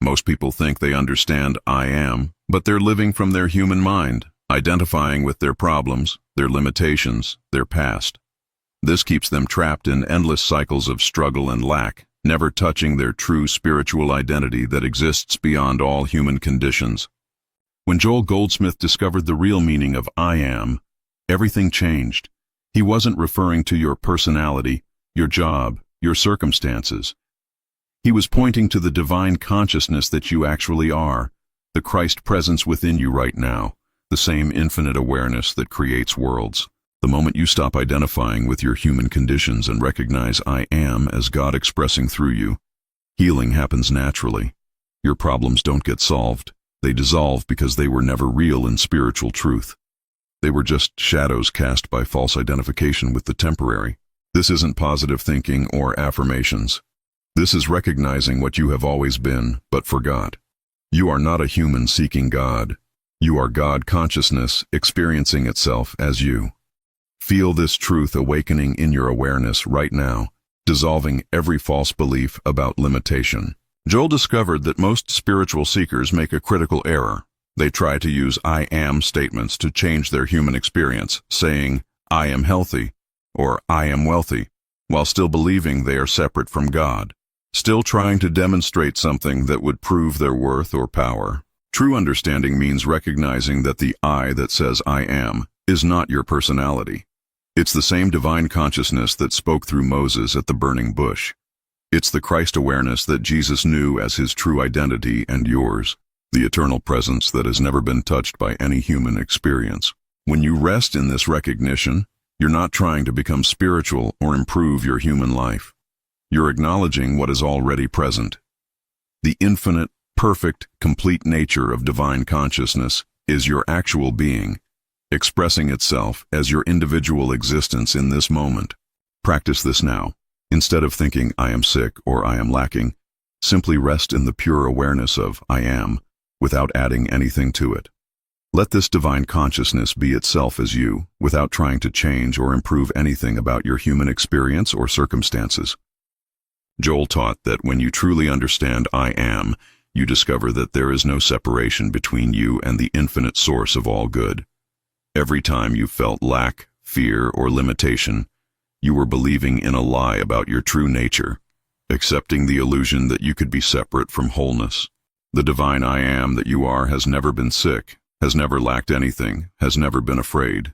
Most people think they understand I am, but they're living from their human mind, identifying with their problems, their limitations, their past. This keeps them trapped in endless cycles of struggle and lack, never touching their true spiritual identity that exists beyond all human conditions. When Joel Goldsmith discovered the real meaning of I am, everything changed. He wasn't referring to your personality, your job, your circumstances. He was pointing to the divine consciousness that you actually are, the Christ presence within you right now, the same infinite awareness that creates worlds. The moment you stop identifying with your human conditions and recognize I am as God expressing through you, healing happens naturally. Your problems don't get solved. They dissolve because they were never real in spiritual truth. They were just shadows cast by false identification with the temporary. This isn't positive thinking or affirmations. This is recognizing what you have always been, but forgot. You are not a human seeking God. You are God consciousness experiencing itself as you. Feel this truth awakening in your awareness right now, dissolving every false belief about limitation. Joel discovered that most spiritual seekers make a critical error. They try to use I am statements to change their human experience, saying, I am healthy, or I am wealthy, while still believing they are separate from God, still trying to demonstrate something that would prove their worth or power. True understanding means recognizing that the I that says I am is not your personality. It's the same divine consciousness that spoke through Moses at the burning bush. It's the Christ awareness that Jesus knew as his true identity and yours, the eternal presence that has never been touched by any human experience. When you rest in this recognition, you're not trying to become spiritual or improve your human life. You're acknowledging what is already present. The infinite, perfect, complete nature of divine consciousness is your actual being, expressing itself as your individual existence in this moment. Practice this now. Instead of thinking I am sick or I am lacking, simply rest in the pure awareness of I am, without adding anything to it. Let this divine consciousness be itself as you, without trying to change or improve anything about your human experience or circumstances. Joel taught that when you truly understand I am, you discover that there is no separation between you and the infinite source of all good. Every time you felt lack, fear, or limitation, you were believing in a lie about your true nature, accepting the illusion that you could be separate from wholeness. The divine I am that you are has never been sick, has never lacked anything, has never been afraid.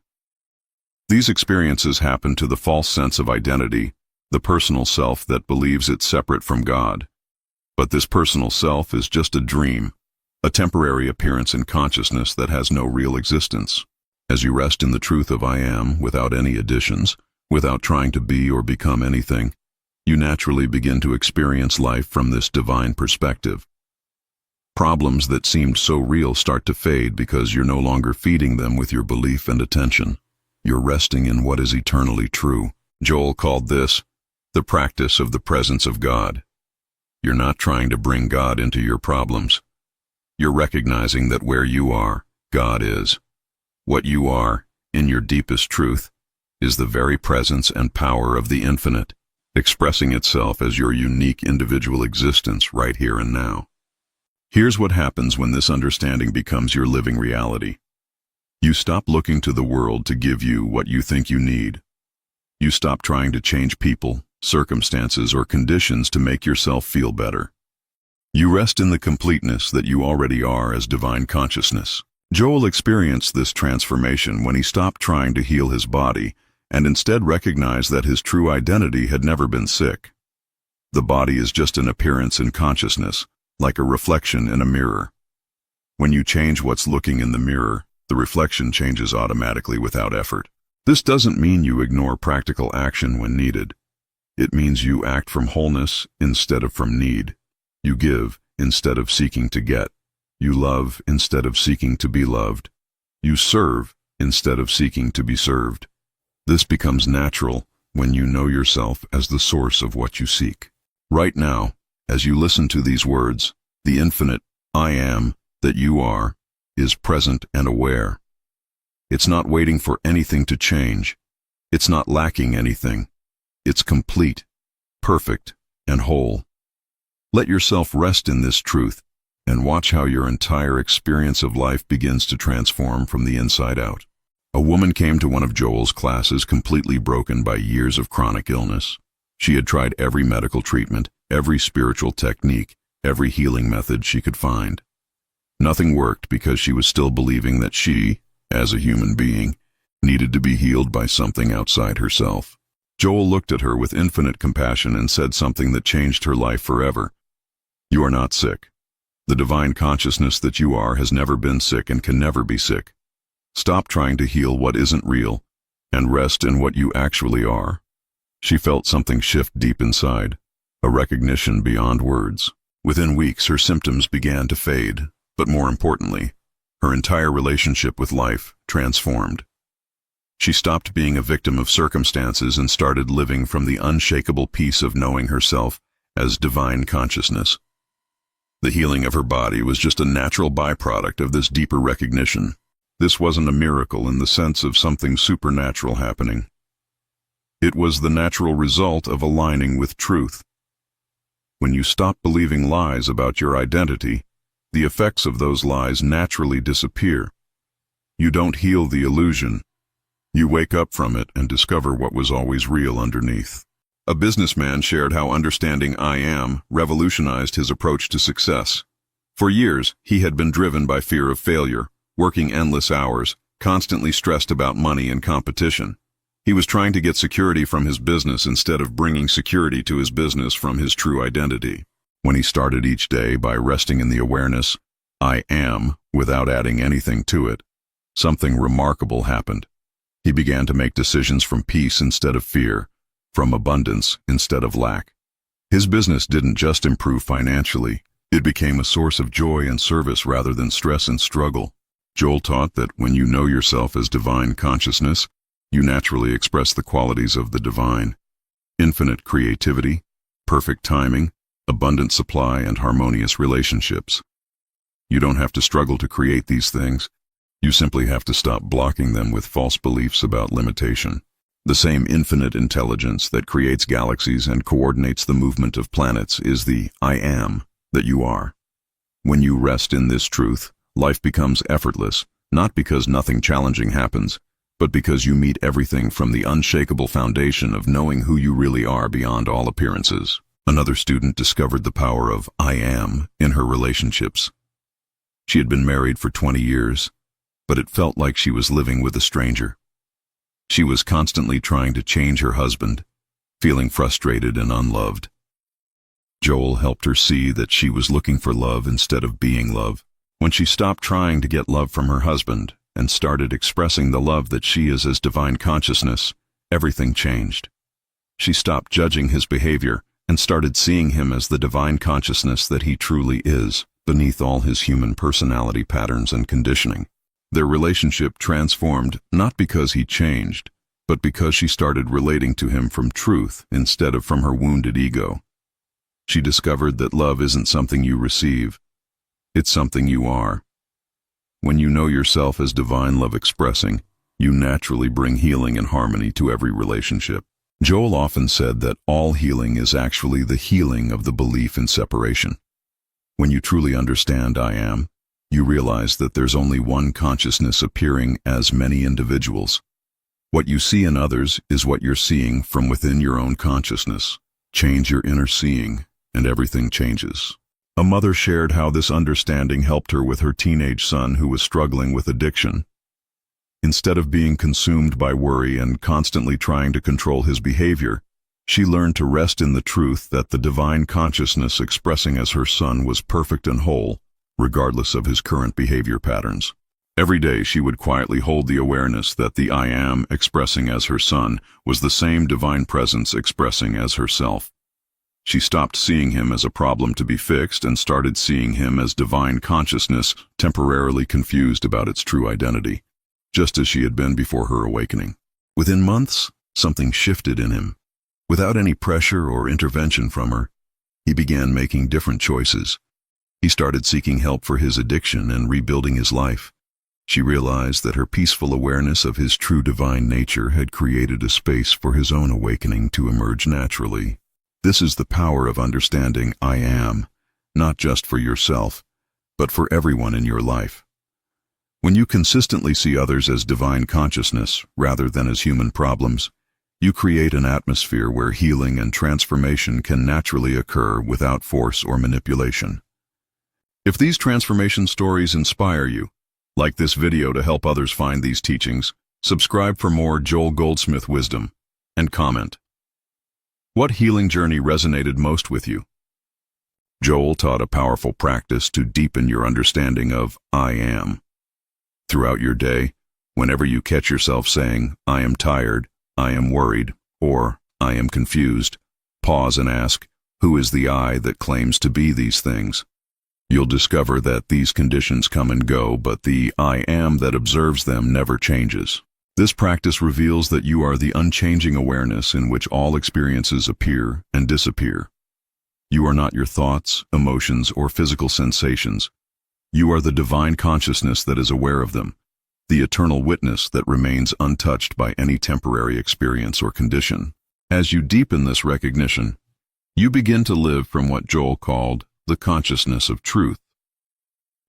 These experiences happen to the false sense of identity, the personal self that believes it's separate from God. But this personal self is just a dream, a temporary appearance in consciousness that has no real existence. As you rest in the truth of I am without any additions, without trying to be or become anything, you naturally begin to experience life from this divine perspective. Problems that seemed so real start to fade because you're no longer feeding them with your belief and attention. You're resting in what is eternally true. Joel called this the practice of the presence of God. You're not trying to bring God into your problems. You're recognizing that where you are, God is. What you are, in your deepest truth, is the very presence and power of the infinite, expressing itself as your unique individual existence right here and now. Here's what happens when this understanding becomes your living reality. You stop looking to the world to give you what you think you need. You stop trying to change people, circumstances, or conditions to make yourself feel better. You rest in the completeness that you already are as divine consciousness. Joel experienced this transformation when he stopped trying to heal his body and instead recognized that his true identity had never been sick. The body is just an appearance in consciousness, like a reflection in a mirror. When you change what's looking in the mirror, the reflection changes automatically without effort. This doesn't mean you ignore practical action when needed. It means you act from wholeness instead of from need. You give instead of seeking to get. You love instead of seeking to be loved. You serve instead of seeking to be served. This becomes natural when you know yourself as the source of what you seek. Right now, as you listen to these words, the infinite I am that you are is present and aware. It's not waiting for anything to change. It's not lacking anything. It's complete, perfect, and whole. Let yourself rest in this truth and watch how your entire experience of life begins to transform from the inside out. A woman came to one of Joel's classes completely broken by years of chronic illness. She had tried every medical treatment, every spiritual technique, every healing method she could find. Nothing worked because she was still believing that she, as a human being, needed to be healed by something outside herself. Joel looked at her with infinite compassion and said something that changed her life forever. You are not sick. The divine consciousness that you are has never been sick and can never be sick. Stop trying to heal what isn't real, and rest in what you actually are. She felt something shift deep inside, a recognition beyond words. Within weeks, her symptoms began to fade, but more importantly, her entire relationship with life transformed. She stopped being a victim of circumstances and started living from the unshakable peace of knowing herself as divine consciousness. The healing of her body was just a natural byproduct of this deeper recognition. This wasn't a miracle in the sense of something supernatural happening. It was the natural result of aligning with truth. When you stop believing lies about your identity, the effects of those lies naturally disappear. You don't heal the illusion. You wake up from it and discover what was always real underneath. A businessman shared how understanding I am revolutionized his approach to success. For years, he had been driven by fear of failure, working endless hours, constantly stressed about money and competition. He was trying to get security from his business instead of bringing security to his business from his true identity. When he started each day by resting in the awareness, I am, without adding anything to it, something remarkable happened. He began to make decisions from peace instead of fear, from abundance instead of lack. His business didn't just improve financially, it became a source of joy and service rather than stress and struggle. Joel taught that when you know yourself as divine consciousness, you naturally express the qualities of the divine: infinite creativity, perfect timing, abundant supply, and harmonious relationships. You don't have to struggle to create these things. You simply have to stop blocking them with false beliefs about limitation. The same infinite intelligence that creates galaxies and coordinates the movement of planets is the I am that you are. When you rest in this truth, life becomes effortless, not because nothing challenging happens, but because you meet everything from the unshakable foundation of knowing who you really are beyond all appearances. Another student discovered the power of I am in her relationships. She had been married for 20 years, but it felt like she was living with a stranger. She was constantly trying to change her husband, feeling frustrated and unloved. Joel helped her see that she was looking for love instead of being love. When she stopped trying to get love from her husband and started expressing the love that she is as divine consciousness, everything changed. She stopped judging his behavior and started seeing him as the divine consciousness that he truly is, beneath all his human personality patterns and conditioning. Their relationship transformed not because he changed, but because she started relating to him from truth instead of from her wounded ego. She discovered that love isn't something you receive, it's something you are. When you know yourself as divine love expressing, you naturally bring healing and harmony to every relationship. Joel often said that all healing is actually the healing of the belief in separation. When you truly understand I am, you realize that there's only one consciousness appearing as many individuals. What you see in others is what you're seeing from within your own consciousness. Change your inner seeing, and everything changes. A mother shared how this understanding helped her with her teenage son who was struggling with addiction. Instead of being consumed by worry and constantly trying to control his behavior, she learned to rest in the truth that the divine consciousness expressing as her son was perfect and whole, regardless of his current behavior patterns. Every day she would quietly hold the awareness that the I am expressing as her son was the same divine presence expressing as herself. She stopped seeing him as a problem to be fixed and started seeing him as divine consciousness temporarily confused about its true identity, just as she had been before her awakening. Within months, something shifted in him. Without any pressure or intervention from her, he began making different choices. He started seeking help for his addiction and rebuilding his life. She realized that her peaceful awareness of his true divine nature had created a space for his own awakening to emerge naturally. This is the power of understanding I am, not just for yourself, but for everyone in your life. When you consistently see others as divine consciousness rather than as human problems, you create an atmosphere where healing and transformation can naturally occur without force or manipulation. If these transformation stories inspire you, like this video to help others find these teachings, subscribe for more Joel Goldsmith wisdom, and comment. What healing journey resonated most with you? Joel taught a powerful practice to deepen your understanding of I am. Throughout your day, whenever you catch yourself saying, I am tired, I am worried, or I am confused, pause and ask, who is the I that claims to be these things? You'll discover that these conditions come and go, but the I am that observes them never changes. This practice reveals that you are the unchanging awareness in which all experiences appear and disappear. You are not your thoughts, emotions, or physical sensations. You are the divine consciousness that is aware of them, the eternal witness that remains untouched by any temporary experience or condition. As you deepen this recognition, you begin to live from what Joel called the consciousness of truth.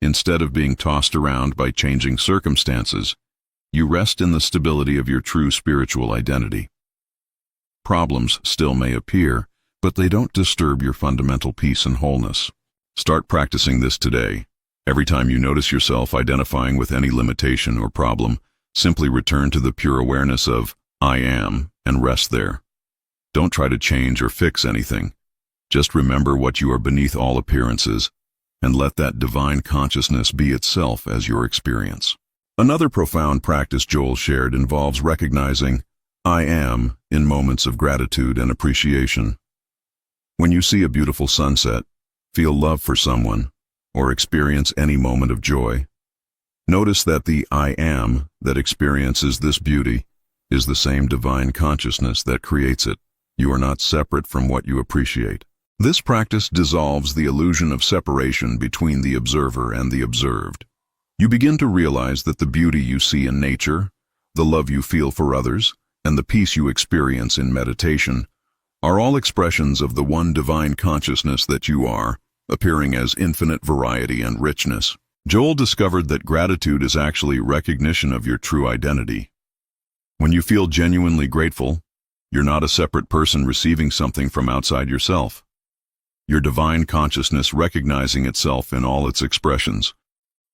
Instead of being tossed around by changing circumstances, you rest in the stability of your true spiritual identity. Problems still may appear, but they don't disturb your fundamental peace and wholeness. Start practicing this today. Every time you notice yourself identifying with any limitation or problem, simply return to the pure awareness of I am and rest there. Don't try to change or fix anything. Just remember what you are beneath all appearances, and let that divine consciousness be itself as your experience. Another profound practice Joel shared involves recognizing I am in moments of gratitude and appreciation. When you see a beautiful sunset, feel love for someone, or experience any moment of joy, notice that the I am that experiences this beauty is the same divine consciousness that creates it. You are not separate from what you appreciate. This practice dissolves the illusion of separation between the observer and the observed. You begin to realize that the beauty you see in nature, the love you feel for others, and the peace you experience in meditation are all expressions of the one divine consciousness that you are, appearing as infinite variety and richness. Joel discovered that gratitude is actually recognition of your true identity. When you feel genuinely grateful, you're not a separate person receiving something from outside yourself. Your divine consciousness recognizing itself in all its expressions,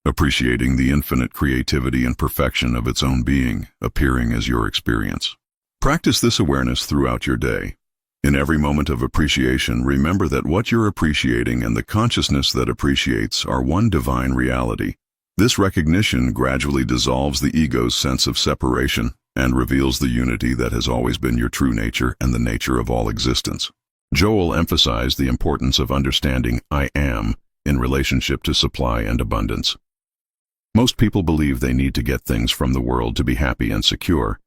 appreciating the infinite creativity and perfection of its own being, appearing as your experience. Practice this awareness throughout your day. In every moment of appreciation, remember that what you're appreciating and the consciousness that appreciates are one divine reality. This recognition gradually dissolves the ego's sense of separation and reveals the unity that has always been your true nature and the nature of all existence. Joel emphasized the importance of understanding I am in relationship to supply and abundance. Most people believe they need to get things from the world to be happy and secure.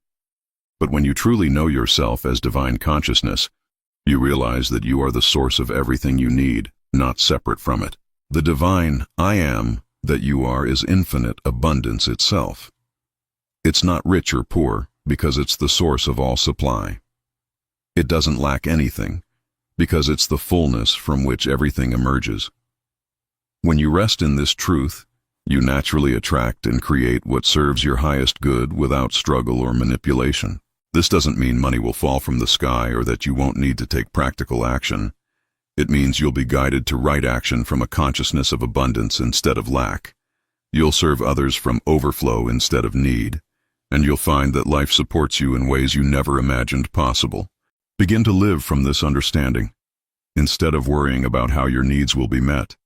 But when you truly know yourself as divine consciousness, you realize that you are the source of everything you need, not separate from it. The divine I am that you are is infinite abundance itself. It's not rich or poor because it's the source of all supply. It doesn't lack anything because it's the fullness from which everything emerges. When you rest in this truth, you naturally attract and create what serves your highest good without struggle or manipulation. This doesn't mean money will fall from the sky or that you won't need to take practical action. It means you'll be guided to right action from a consciousness of abundance instead of lack. You'll serve others from overflow instead of need, and you'll find that life supports you in ways you never imagined possible. Begin to live from this understanding. Instead of worrying about how your needs will be met,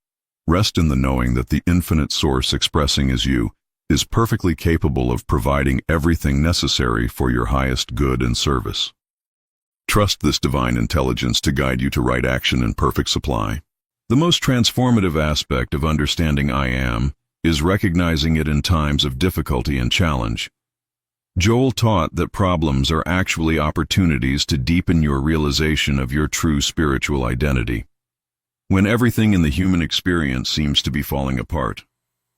rest in the knowing that the infinite source expressing as you is perfectly capable of providing everything necessary for your highest good and service. Trust this divine intelligence to guide you to right action and perfect supply. The most transformative aspect of understanding I am is recognizing it in times of difficulty and challenge. Joel taught that problems are actually opportunities to deepen your realization of your true spiritual identity. When everything in the human experience seems to be falling apart,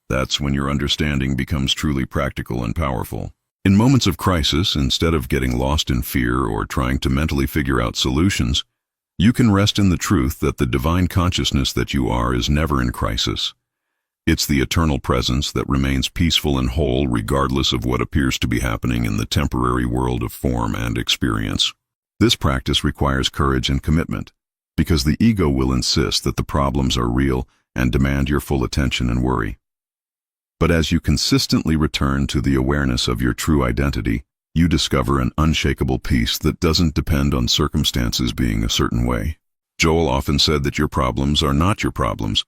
that's when your understanding becomes truly practical and powerful. In moments of crisis, instead of getting lost in fear or trying to mentally figure out solutions, you can rest in the truth that the divine consciousness that you are is never in crisis. It's the eternal presence that remains peaceful and whole regardless of what appears to be happening in the temporary world of form and experience. This practice requires courage and commitment, because the ego will insist that the problems are real and demand your full attention and worry. But as you consistently return to the awareness of your true identity, you discover an unshakable peace that doesn't depend on circumstances being a certain way. Joel often said that your problems are not your problems.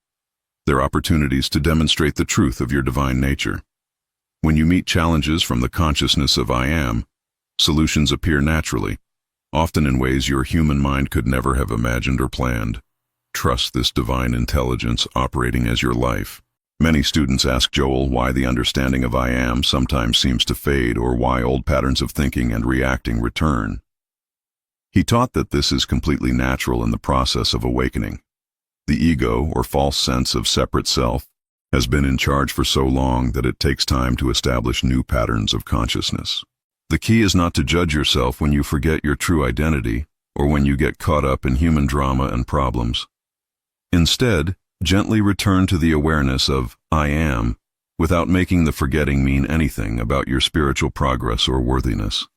They're opportunities to demonstrate the truth of your divine nature. When you meet challenges from the consciousness of I Am, solutions appear naturally, often in ways your human mind could never have imagined or planned. Trust this divine intelligence operating as your life. Many students ask Joel why the understanding of I Am sometimes seems to fade, or why old patterns of thinking and reacting return. He taught that this is completely natural in the process of awakening. The ego, or false sense of separate self, has been in charge for so long that it takes time to establish new patterns of consciousness. The key is not to judge yourself when you forget your true identity, or when you get caught up in human drama and problems. Instead, gently return to the awareness of I Am, without making the forgetting mean anything about your spiritual progress or worthiness.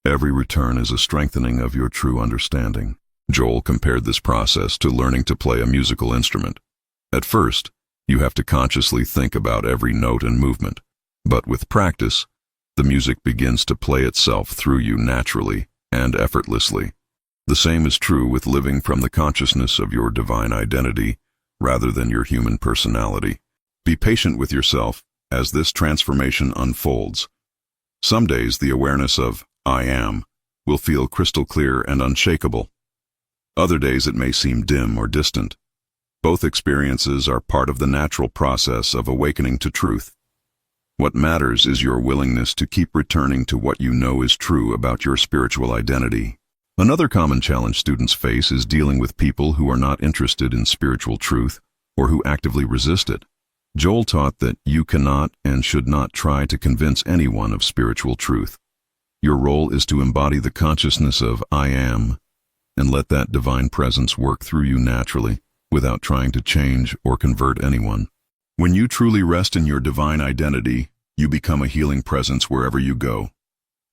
Every return is a strengthening of your true understanding. Joel compared this process to learning to play a musical instrument. At first, you have to consciously think about every note and movement, but with practice, the music begins to play itself through you naturally and effortlessly. The same is true with living from the consciousness of your divine identity rather than your human personality. Be patient with yourself as this transformation unfolds. Some days the awareness of I Am will feel crystal clear and unshakable. Other days it may seem dim or distant. Both experiences are part of the natural process of awakening to truth. What matters is your willingness to keep returning to what you know is true about your spiritual identity. Another common challenge students face is dealing with people who are not interested in spiritual truth or who actively resist it. Joel taught that you cannot and should not try to convince anyone of spiritual truth. Your role is to embody the consciousness of I Am and let that divine presence work through you naturally without trying to change or convert anyone. When you truly rest in your divine identity, you become a healing presence wherever you go.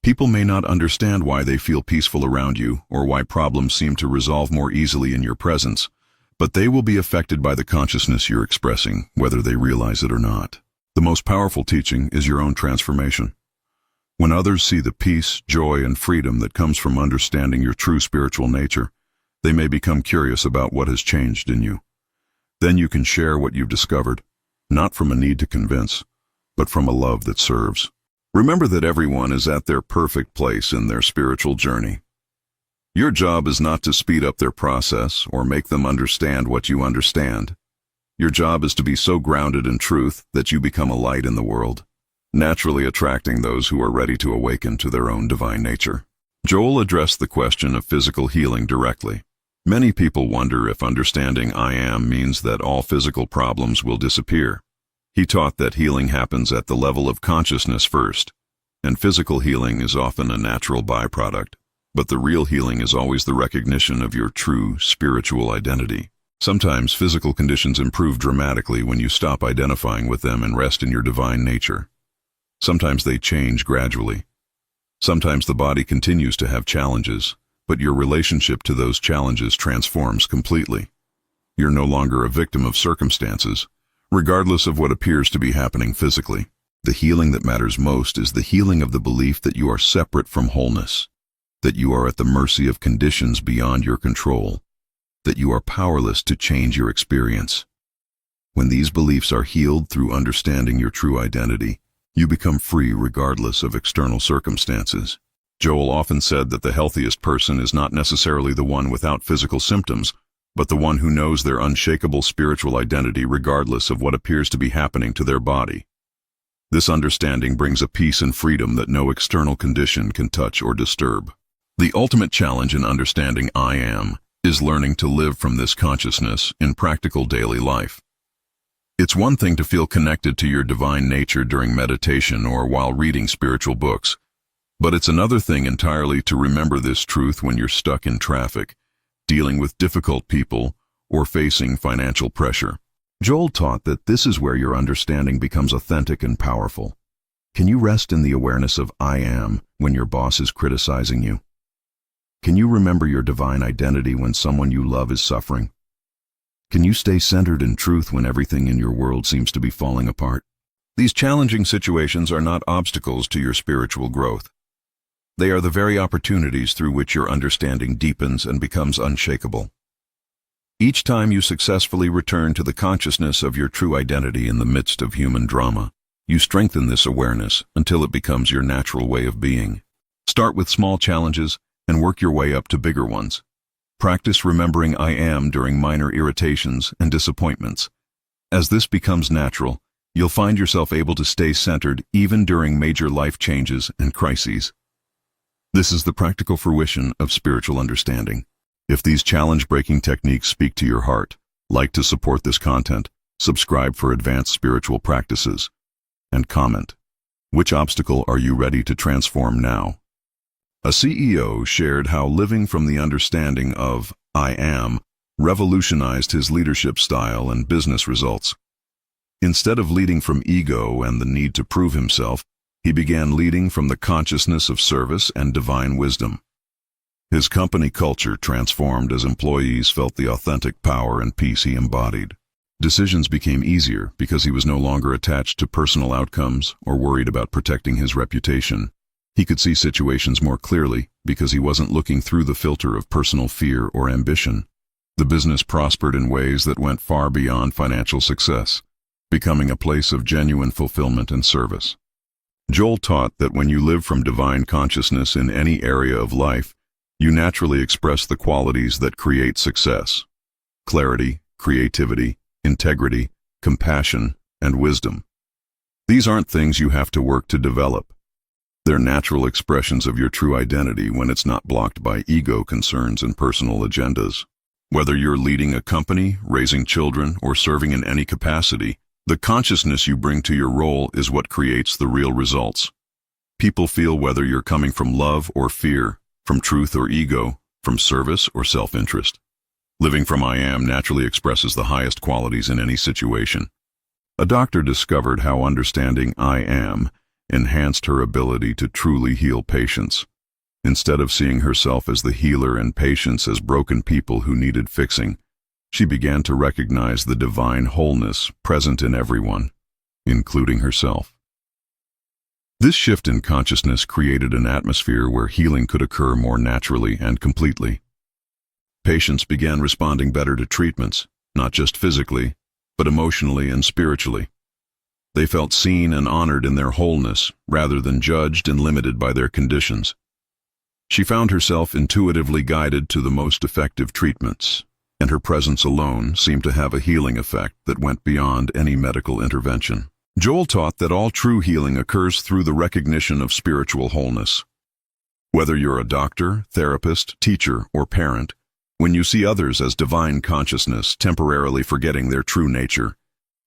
People may not understand why they feel peaceful around you or why problems seem to resolve more easily in your presence, but they will be affected by the consciousness you're expressing, whether they realize it or not. The most powerful teaching is your own transformation. When others see the peace, joy, and freedom that comes from understanding your true spiritual nature, they may become curious about what has changed in you. Then you can share what you've discovered, not from a need to convince, but from a love that serves. Remember that everyone is at their perfect place in their spiritual journey. Your job is not to speed up their process or make them understand what you understand. Your job is to be so grounded in truth that you become a light in the world, naturally attracting those who are ready to awaken to their own divine nature. Joel addressed the question of physical healing directly. Many people wonder if understanding I Am means that all physical problems will disappear. He taught that healing happens at the level of consciousness first, and physical healing is often a natural byproduct, but the real healing is always the recognition of your true spiritual identity. Sometimes physical conditions improve dramatically when you stop identifying with them and rest in your divine nature. Sometimes they change gradually. Sometimes the body continues to have challenges, but your relationship to those challenges transforms completely. You're no longer a victim of circumstances, regardless of what appears to be happening physically. The healing that matters most is the healing of the belief that you are separate from wholeness, that you are at the mercy of conditions beyond your control, that you are powerless to change your experience. When these beliefs are healed through understanding your true identity, you become free regardless of external circumstances. Joel often said that the healthiest person is not necessarily the one without physical symptoms, but the one who knows their unshakable spiritual identity regardless of what appears to be happening to their body. This understanding brings a peace and freedom that no external condition can touch or disturb. The ultimate challenge in understanding I Am is learning to live from this consciousness in practical daily life. It's one thing to feel connected to your divine nature during meditation or while reading spiritual books, but it's another thing entirely to remember this truth when you're stuck in traffic, dealing with difficult people, or facing financial pressure. Joel taught that this is where your understanding becomes authentic and powerful. Can you rest in the awareness of I am when your boss is criticizing you? Can you remember your divine identity when someone you love is suffering? Can you stay centered in truth when everything in your world seems to be falling apart? These challenging situations are not obstacles to your spiritual growth. They are the very opportunities through which your understanding deepens and becomes unshakable. Each time you successfully return to the consciousness of your true identity in the midst of human drama, you strengthen this awareness until it becomes your natural way of being. Start with small challenges and work your way up to bigger ones. Practice remembering I am during minor irritations and disappointments. As this becomes natural, you'll find yourself able to stay centered even during major life changes and crises. This is the practical fruition of spiritual understanding. If these challenge-breaking techniques speak to your heart, like to support this content, subscribe for advanced spiritual practices, and comment. Which obstacle are you ready to transform now? A CEO shared how living from the understanding of I am revolutionized his leadership style and business results. Instead of leading from ego and the need to prove himself, he began leading from the consciousness of service and divine wisdom. His company culture transformed as employees felt the authentic power and peace he embodied. Decisions became easier because he was no longer attached to personal outcomes or worried about protecting his reputation. He could see situations more clearly because he wasn't looking through the filter of personal fear or ambition. The business prospered in ways that went far beyond financial success, becoming a place of genuine fulfillment and service. Joel taught that when you live from divine consciousness in any area of life, you naturally express the qualities that create success: clarity, creativity, integrity, compassion, and wisdom. These aren't things you have to work to develop. They're natural expressions of your true identity when it's not blocked by ego concerns and personal agendas. Whether you're leading a company, raising children, or serving in any capacity, the consciousness you bring to your role is what creates the real results. People feel whether you're coming from love or fear, from truth or ego, from service or self-interest. Living from I am naturally expresses the highest qualities in any situation. A doctor discovered how understanding I am enhanced her ability to truly heal patients. Instead of seeing herself as the healer and patients as broken people who needed fixing, she began to recognize the divine wholeness present in everyone, including herself. This shift in consciousness created an atmosphere where healing could occur more naturally and completely. Patients began responding better to treatments, not just physically, but emotionally and spiritually. They felt seen and honored in their wholeness, rather than judged and limited by their conditions. She found herself intuitively guided to the most effective treatments, and her presence alone seemed to have a healing effect that went beyond any medical intervention. Joel taught that all true healing occurs through the recognition of spiritual wholeness. Whether you're a doctor, therapist, teacher, or parent, when you see others as divine consciousness temporarily forgetting their true nature,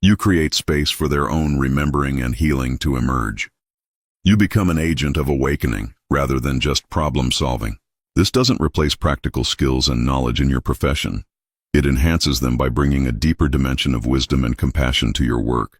you create space for their own remembering and healing to emerge. You become an agent of awakening rather than just problem-solving. This doesn't replace practical skills and knowledge in your profession. It enhances them by bringing a deeper dimension of wisdom and compassion to your work.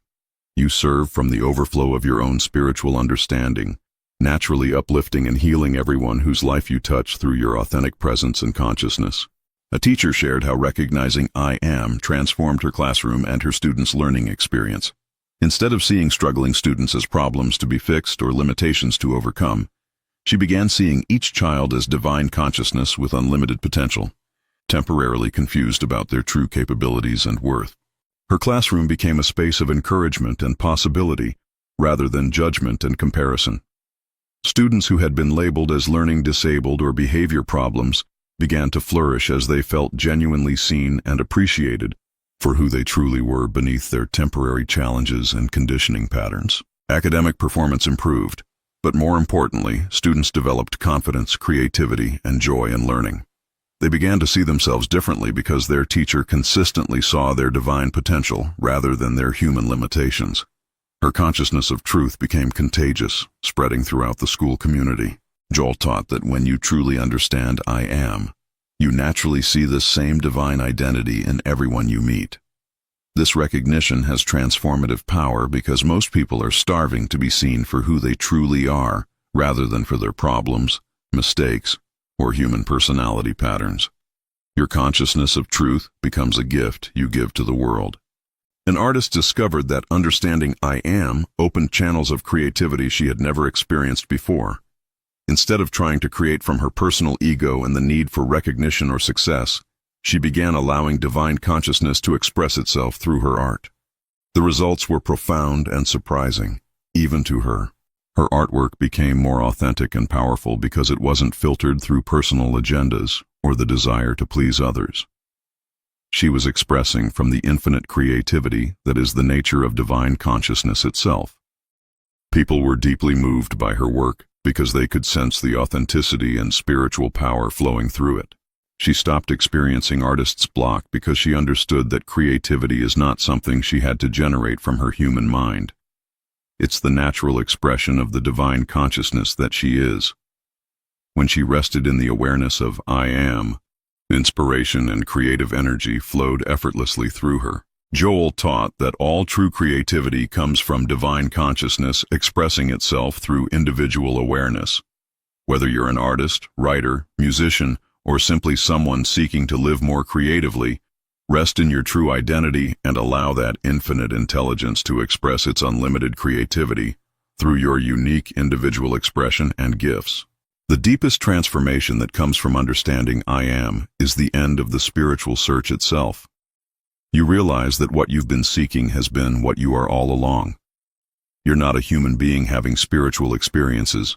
You serve from the overflow of your own spiritual understanding, naturally uplifting and healing everyone whose life you touch through your authentic presence and consciousness. A teacher shared how recognizing I am transformed her classroom and her students' learning experience. Instead of seeing struggling students as problems to be fixed or limitations to overcome, she began seeing each child as divine consciousness with unlimited potential, temporarily confused about their true capabilities and worth. Her classroom became a space of encouragement and possibility, rather than judgment and comparison. Students who had been labeled as learning disabled or behavior problems began to flourish as they felt genuinely seen and appreciated for who they truly were beneath their temporary challenges and conditioning patterns. Academic performance improved, but more importantly, students developed confidence, creativity, and joy in learning. They began to see themselves differently because their teacher consistently saw their divine potential rather than their human limitations. Her consciousness of truth became contagious, spreading throughout the school community. Joel taught that when you truly understand I am, you naturally see this same divine identity in everyone you meet. This recognition has transformative power because most people are starving to be seen for who they truly are, rather than for their problems, mistakes, or human personality patterns. Your consciousness of truth becomes a gift you give to the world. An artist discovered that understanding I am opened channels of creativity she had never experienced before. Instead of trying to create from her personal ego and the need for recognition or success, she began allowing divine consciousness to express itself through her art. The results were profound and surprising, even to her. Her artwork became more authentic and powerful because it wasn't filtered through personal agendas or the desire to please others. She was expressing from the infinite creativity that is the nature of divine consciousness itself. People were deeply moved by her work because they could sense the authenticity and spiritual power flowing through it. She stopped experiencing artist's block because she understood that creativity is not something she had to generate from her human mind. It's the natural expression of the divine consciousness that she is. When she rested in the awareness of I am, inspiration and creative energy flowed effortlessly through her. Joel taught that all true creativity comes from divine consciousness expressing itself through individual awareness. Whether you're an artist, writer, musician, or simply someone seeking to live more creatively, rest in your true identity and allow that infinite intelligence to express its unlimited creativity through your unique individual expression and gifts. The deepest transformation that comes from understanding I am is the end of the spiritual search itself. You realize that what you've been seeking has been what you are all along. You're not a human being having spiritual experiences.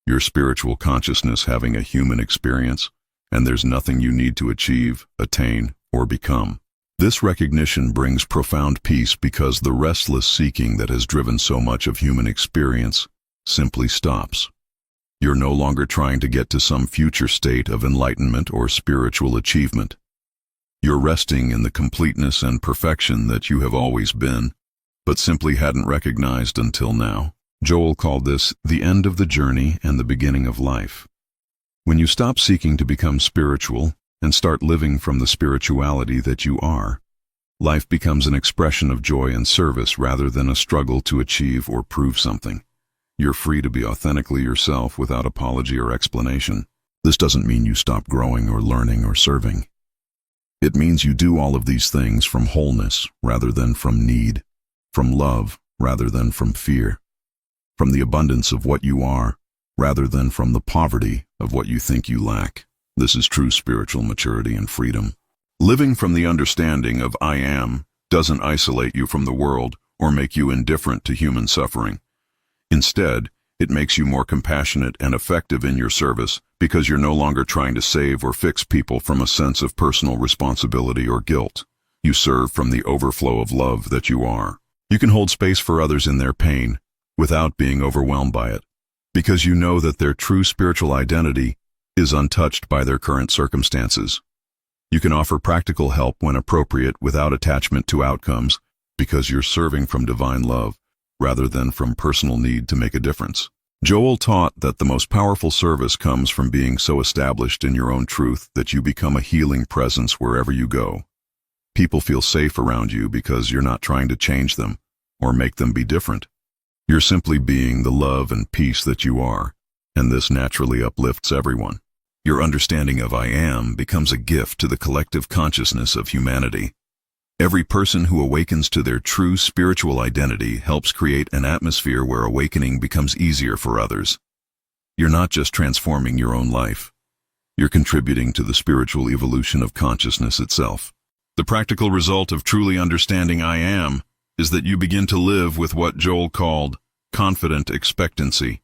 You're spiritual consciousness having a human experience, and there's nothing you need to achieve, attain, or become. This recognition brings profound peace because the restless seeking that has driven so much of human experience simply stops. You're no longer trying to get to some future state of enlightenment or spiritual achievement. You're resting in the completeness and perfection that you have always been, but simply hadn't recognized until now. Joel called this the end of the journey and the beginning of life. When you stop seeking to become spiritual and start living from the spirituality that you are, life becomes an expression of joy and service rather than a struggle to achieve or prove something. You're free to be authentically yourself without apology or explanation. This doesn't mean you stop growing or learning or serving. It means you do all of these things from wholeness rather than from need, from love rather than from fear, from the abundance of what you are rather than from the poverty of what you think you lack. This is true spiritual maturity and freedom. Living from the understanding of I am doesn't isolate you from the world or make you indifferent to human suffering. Instead, it makes you more compassionate and effective in your service because you're no longer trying to save or fix people from a sense of personal responsibility or guilt. You serve from the overflow of love that you are. You can hold space for others in their pain without being overwhelmed by it, because you know that their true spiritual identity is untouched by their current circumstances. You can offer practical help when appropriate without attachment to outcomes because you're serving from divine love rather than from personal need to make a difference. Joel taught that the most powerful service comes from being so established in your own truth that you become a healing presence wherever you go. People feel safe around you because you're not trying to change them or make them be different. You're simply being the love and peace that you are, and this naturally uplifts everyone. Your understanding of I am becomes a gift to the collective consciousness of humanity. Every person who awakens to their true spiritual identity helps create an atmosphere where awakening becomes easier for others. You're not just transforming your own life. You're contributing to the spiritual evolution of consciousness itself. The practical result of truly understanding I am is that you begin to live with what Joel called confident expectancy.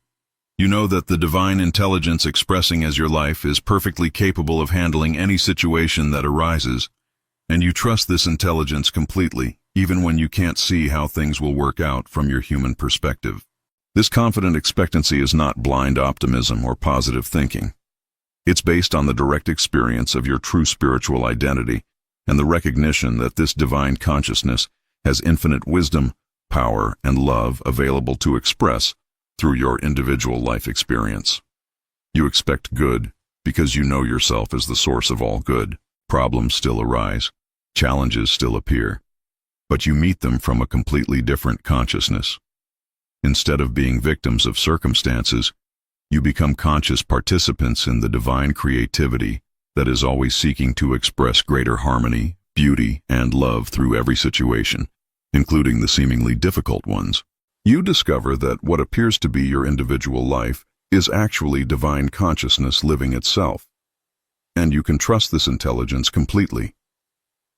You know that the divine intelligence expressing as your life is perfectly capable of handling any situation that arises, and you trust this intelligence completely, even when you can't see how things will work out from your human perspective. This confident expectancy is not blind optimism or positive thinking. It's based on the direct experience of your true spiritual identity and the recognition that this divine consciousness has infinite wisdom, power, and love available to express through your individual life experience. You expect good because you know yourself as the source of all good. Problems still arise. Challenges still appear. but you meet them from a completely different consciousness. Instead of being victims of circumstances, you become conscious participants in the divine creativity that is always seeking to express greater harmony, beauty, and love through every situation, including the seemingly difficult ones. You discover that what appears to be your individual life is actually divine consciousness living itself. And you can trust this intelligence completely.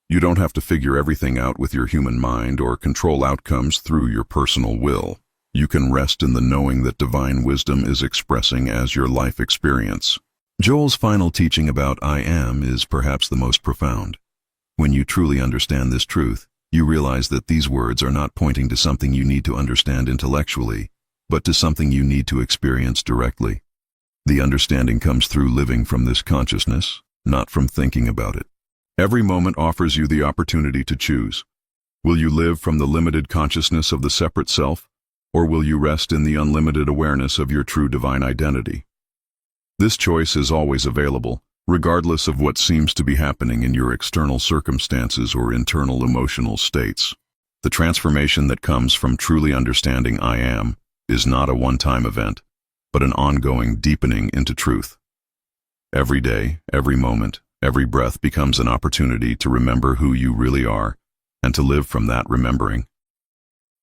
You don't have to figure everything out with your human mind or control outcomes through your personal will. You can rest in the knowing that divine wisdom is expressing as your life experience. Joel's final teaching about I am is perhaps the most profound. When you truly understand this truth, you realize that these words are not pointing to something you need to understand intellectually, but to something you need to experience directly. The understanding comes through living from this consciousness, not from thinking about it. Every moment offers you the opportunity to choose. Will you live from the limited consciousness of the separate self, or will you rest in the unlimited awareness of your true divine identity? This choice is always available, regardless of what seems to be happening in your external circumstances or internal emotional states. The transformation that comes from truly understanding I am is not a one-time event, but an ongoing deepening into truth. Every day, every moment, every breath becomes an opportunity to remember who you really are and to live from that remembering.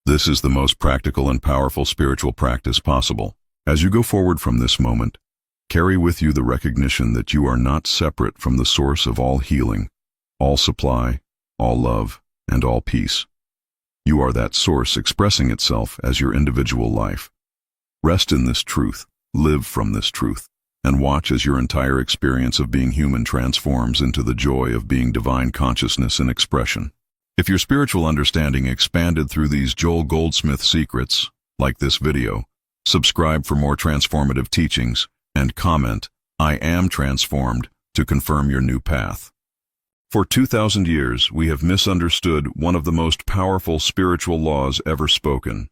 This is the most practical and powerful spiritual practice possible. As you go forward from this moment, carry with you the recognition that you are not separate from the source of all healing, all supply, all love, and all peace. You are that source expressing itself as your individual life. Rest in this truth, live from this truth, and watch as your entire experience of being human transforms into the joy of being divine consciousness in expression. If your spiritual understanding expanded through these Joel Goldsmith secrets, like this video, subscribe for more transformative teachings, and comment, I am transformed, to confirm your new path. For 2,000 years, we have misunderstood one of the most powerful spiritual laws ever spoken.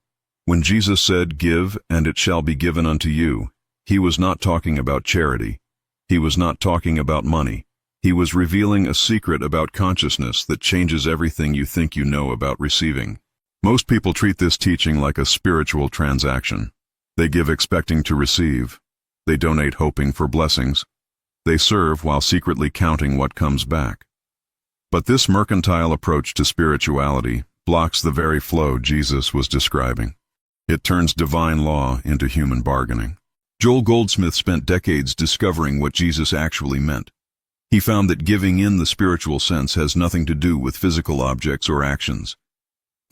When Jesus said, "Give, and it shall be given unto you," he was not talking about charity. He was not talking about money. He was revealing a secret about consciousness that changes everything you think you know about receiving. Most people treat this teaching like a spiritual transaction. They give expecting to receive. They donate hoping for blessings. They serve while secretly counting what comes back. But this mercantile approach to spirituality blocks the very flow Jesus was describing. It turns divine law into human bargaining. Joel Goldsmith spent decades discovering what Jesus actually meant. He found that giving in the spiritual sense has nothing to do with physical objects or actions.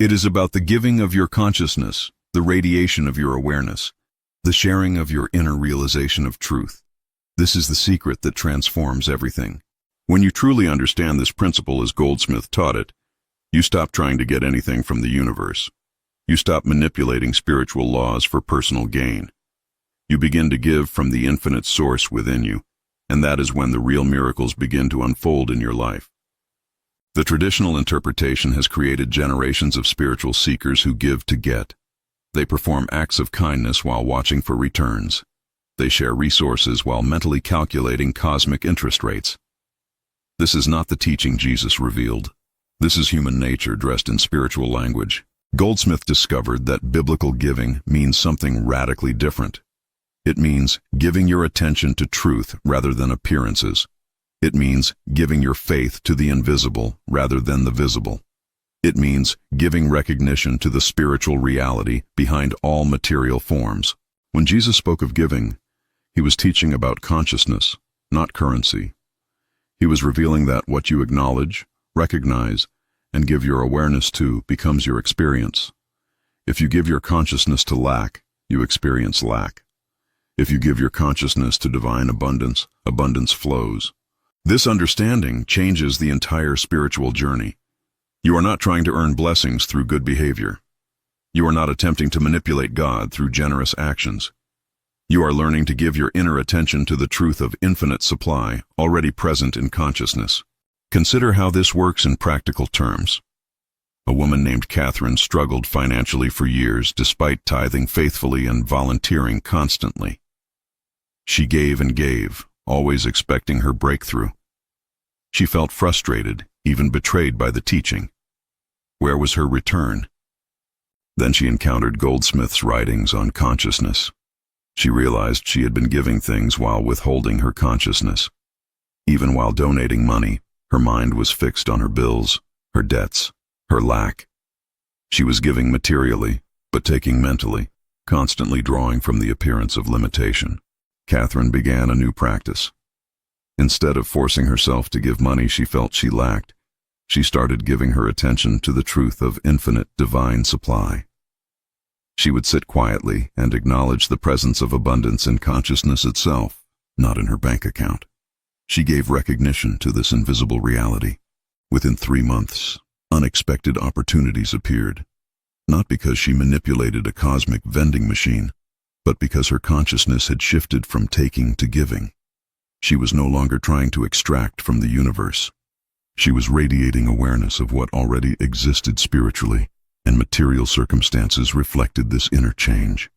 It is about the giving of your consciousness, the radiation of your awareness, the sharing of your inner realization of truth. This is the secret that transforms everything. When you truly understand this principle as Goldsmith taught it, you stop trying to get anything from the universe. You stop manipulating spiritual laws for personal gain. You begin to give from the infinite source within you, and that is when the real miracles begin to unfold in your life. The traditional interpretation has created generations of spiritual seekers who give to get. They perform acts of kindness while watching for returns. They share resources while mentally calculating cosmic interest rates. This is not the teaching Jesus revealed. This is human nature dressed in spiritual language. Goldsmith discovered that biblical giving means something radically different. It means giving your attention to truth rather than appearances. It means giving your faith to the invisible rather than the visible. It means giving recognition to the spiritual reality behind all material forms. When Jesus spoke of giving, he was teaching about consciousness, not currency. He was revealing that what you acknowledge, recognize, and give your awareness to becomes your experience. If you give your consciousness to lack, you experience lack. If you give your consciousness to divine abundance, abundance flows. This understanding changes the entire spiritual journey. You are not trying to earn blessings through good behavior. You are not attempting to manipulate God through generous actions. You are learning to give your inner attention to the truth of infinite supply already present in consciousness. Consider how this works in practical terms. A woman named Catherine struggled financially for years despite tithing faithfully and volunteering constantly. She gave and gave, always expecting her breakthrough. She felt frustrated, even betrayed by the teaching. Where was her return? Then she encountered Goldsmith's writings on consciousness. She realized she had been giving things while withholding her consciousness. Even while donating money, her mind was fixed on her bills, her debts, her lack. She was giving materially, but taking mentally, constantly drawing from the appearance of limitation. Catherine began a new practice. Instead of forcing herself to give money she felt she lacked, she started giving her attention to the truth of infinite divine supply. She would sit quietly and acknowledge the presence of abundance in consciousness itself, not in her bank account. She gave recognition to this invisible reality. Within 3 months, unexpected opportunities appeared, not because she manipulated a cosmic vending machine, but because her consciousness had shifted from taking to giving. She was no longer trying to extract from the universe. She was radiating awareness of what already existed spiritually, and material circumstances reflected this inner change.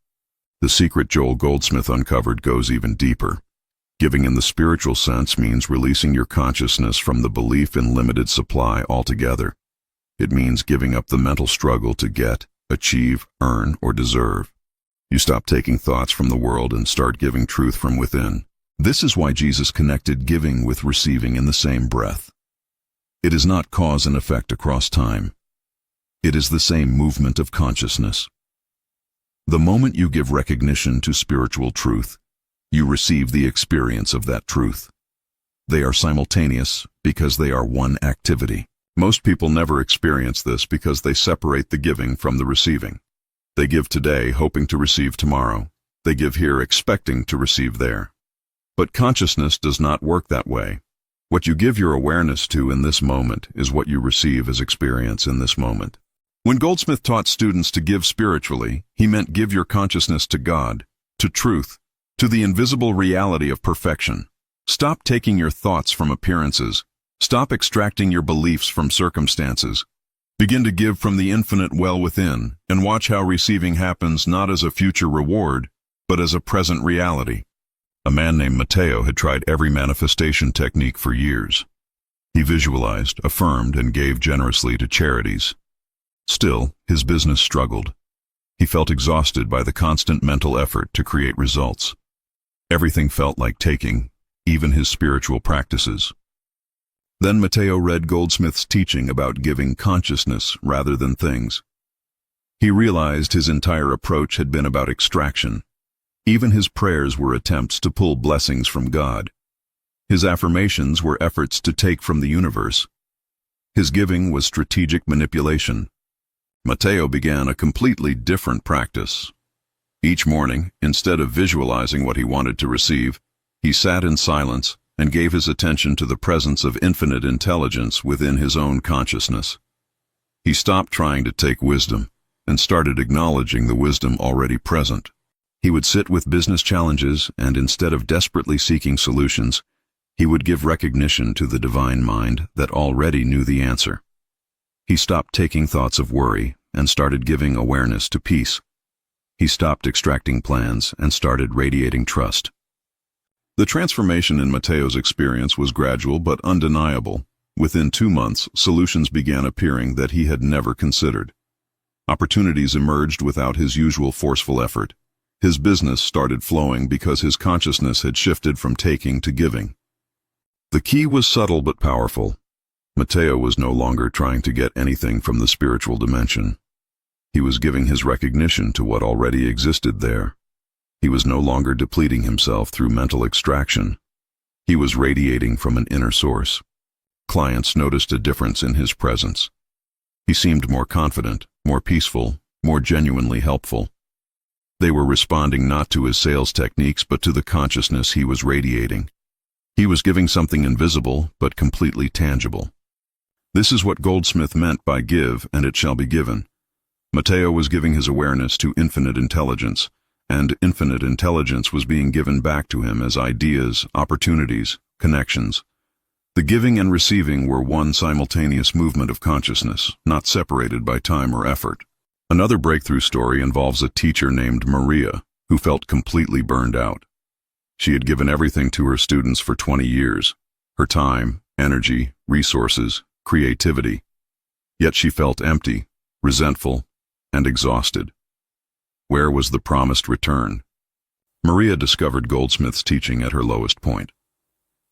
The secret Joel Goldsmith uncovered goes even deeper. Giving in the spiritual sense means releasing your consciousness from the belief in limited supply altogether. It means giving up the mental struggle to get, achieve, earn, or deserve. You stop taking thoughts from the world and start giving truth from within. This is why Jesus connected giving with receiving in the same breath. It is not cause and effect across time. It is the same movement of consciousness. The moment you give recognition to spiritual truth, you receive the experience of that truth. They are simultaneous because they are one activity. Most people never experience this because they separate the giving from the receiving. They give today hoping to receive tomorrow. They give here expecting to receive there. But consciousness does not work that way. What you give your awareness to in this moment is what you receive as experience in this moment. When Goldsmith taught students to give spiritually, he meant give your consciousness to God, to truth, to the invisible reality of perfection. Stop taking your thoughts from appearances. Stop extracting your beliefs from circumstances. Begin to give from the infinite well within, and watch how receiving happens not as a future reward, but as a present reality. A man named Matteo had tried every manifestation technique for years. He visualized, affirmed, and gave generously to charities. Still, his business struggled. He felt exhausted by the constant mental effort to create results. Everything felt like taking, even his spiritual practices. Then Matteo read Goldsmith's teaching about giving consciousness rather than things. He realized his entire approach had been about extraction. Even his prayers were attempts to pull blessings from God. His affirmations were efforts to take from the universe. His giving was strategic manipulation. Matteo began a completely different practice. Each morning, instead of visualizing what he wanted to receive, he sat in silence and gave his attention to the presence of infinite intelligence within his own consciousness. He stopped trying to take wisdom and started acknowledging the wisdom already present. He would sit with business challenges and instead of desperately seeking solutions, he would give recognition to the divine mind that already knew the answer. He stopped taking thoughts of worry and started giving awareness to peace. He stopped extracting plans and started radiating trust. The transformation in Matteo's experience was gradual but undeniable. Within 2 months, solutions began appearing that he had never considered. Opportunities emerged without his usual forceful effort. His business started flowing because his consciousness had shifted from taking to giving. The key was subtle but powerful. Matteo was no longer trying to get anything from the spiritual dimension. He was giving his recognition to what already existed there. He was no longer depleting himself through mental extraction. He was radiating from an inner source. Clients noticed a difference in his presence. He seemed more confident, more peaceful, more genuinely helpful. They were responding not to his sales techniques but to the consciousness he was radiating. He was giving something invisible but completely tangible. This is what Goldsmith meant by give and it shall be given. Matteo was giving his awareness to infinite intelligence, and infinite intelligence was being given back to him as ideas, opportunities, connections. The giving and receiving were one simultaneous movement of consciousness, not separated by time or effort. Another breakthrough story involves a teacher named Maria, who felt completely burned out. She had given everything to her students for 20 years, her time, energy, resources, creativity. Yet she felt empty, resentful, and exhausted. Where was the promised return? Maria discovered Goldsmith's teaching at her lowest point.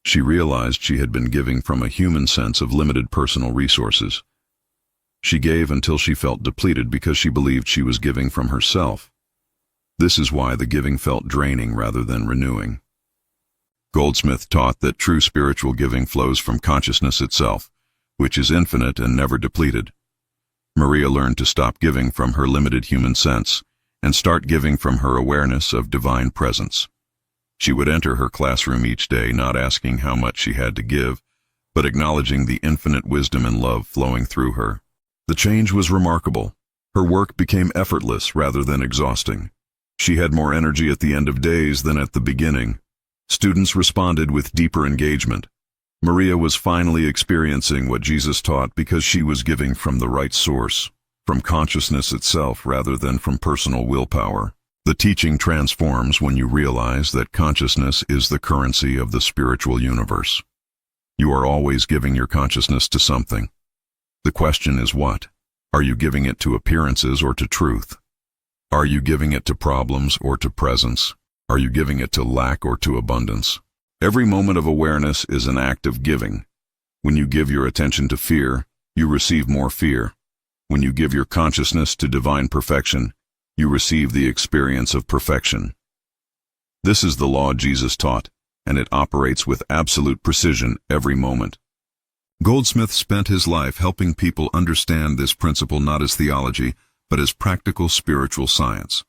She realized she had been giving from a human sense of limited personal resources. She gave until she felt depleted because she believed she was giving from herself. This is why the giving felt draining rather than renewing. Goldsmith taught that true spiritual giving flows from consciousness itself, which is infinite and never depleted. Maria learned to stop giving from her limited human sense and start giving from her awareness of divine presence. She would enter her classroom each day not asking how much she had to give, but acknowledging the infinite wisdom and love flowing through her. The change was remarkable. Her work became effortless rather than exhausting. She had more energy at the end of days than at the beginning. Students responded with deeper engagement. Maria was finally experiencing what Jesus taught because she was giving from the right source, from consciousness itself rather than from personal willpower. The teaching transforms when you realize that consciousness is the currency of the spiritual universe. You are always giving your consciousness to something. The question is what? Are you giving it to appearances or to truth? Are you giving it to problems or to presence? Are you giving it to lack or to abundance? Every moment of awareness is an act of giving. When you give your attention to fear, you receive more fear. When you give your consciousness to divine perfection, you receive the experience of perfection. This is the law Jesus taught, and it operates with absolute precision every moment. Goldsmith spent his life helping people understand this principle not as theology, but as practical spiritual science.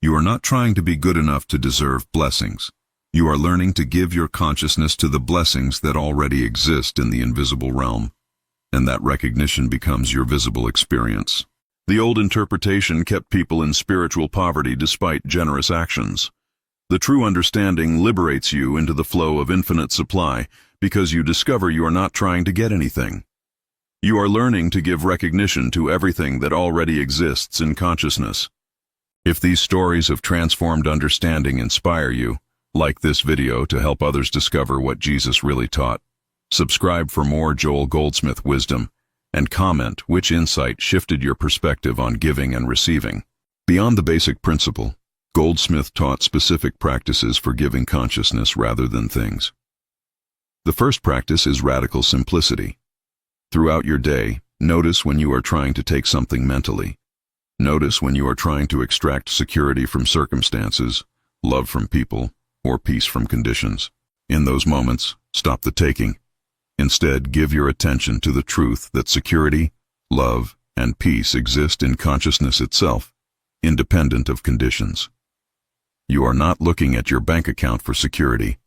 You are not trying to be good enough to deserve blessings. You are learning to give your consciousness to the blessings that already exist in the invisible realm, and that recognition becomes your visible experience. The old interpretation kept people in spiritual poverty despite generous actions. The true understanding liberates you into the flow of infinite supply because you discover you are not trying to get anything. You are learning to give recognition to everything that already exists in consciousness. If these stories of transformed understanding inspire you, like this video to help others discover what Jesus really taught. Subscribe for more Joel Goldsmith wisdom, and comment which insight shifted your perspective on giving and receiving. Beyond the basic principle, Goldsmith taught specific practices for giving consciousness rather than things. The first practice is radical simplicity. Throughout your day, notice when you are trying to take something mentally. Notice when you are trying to extract security from circumstances, love from people, or peace from conditions. In those moments, stop the taking. Instead, give your attention to the truth that security, love, and peace exist in consciousness itself, independent of conditions. You are not looking at your bank account for security.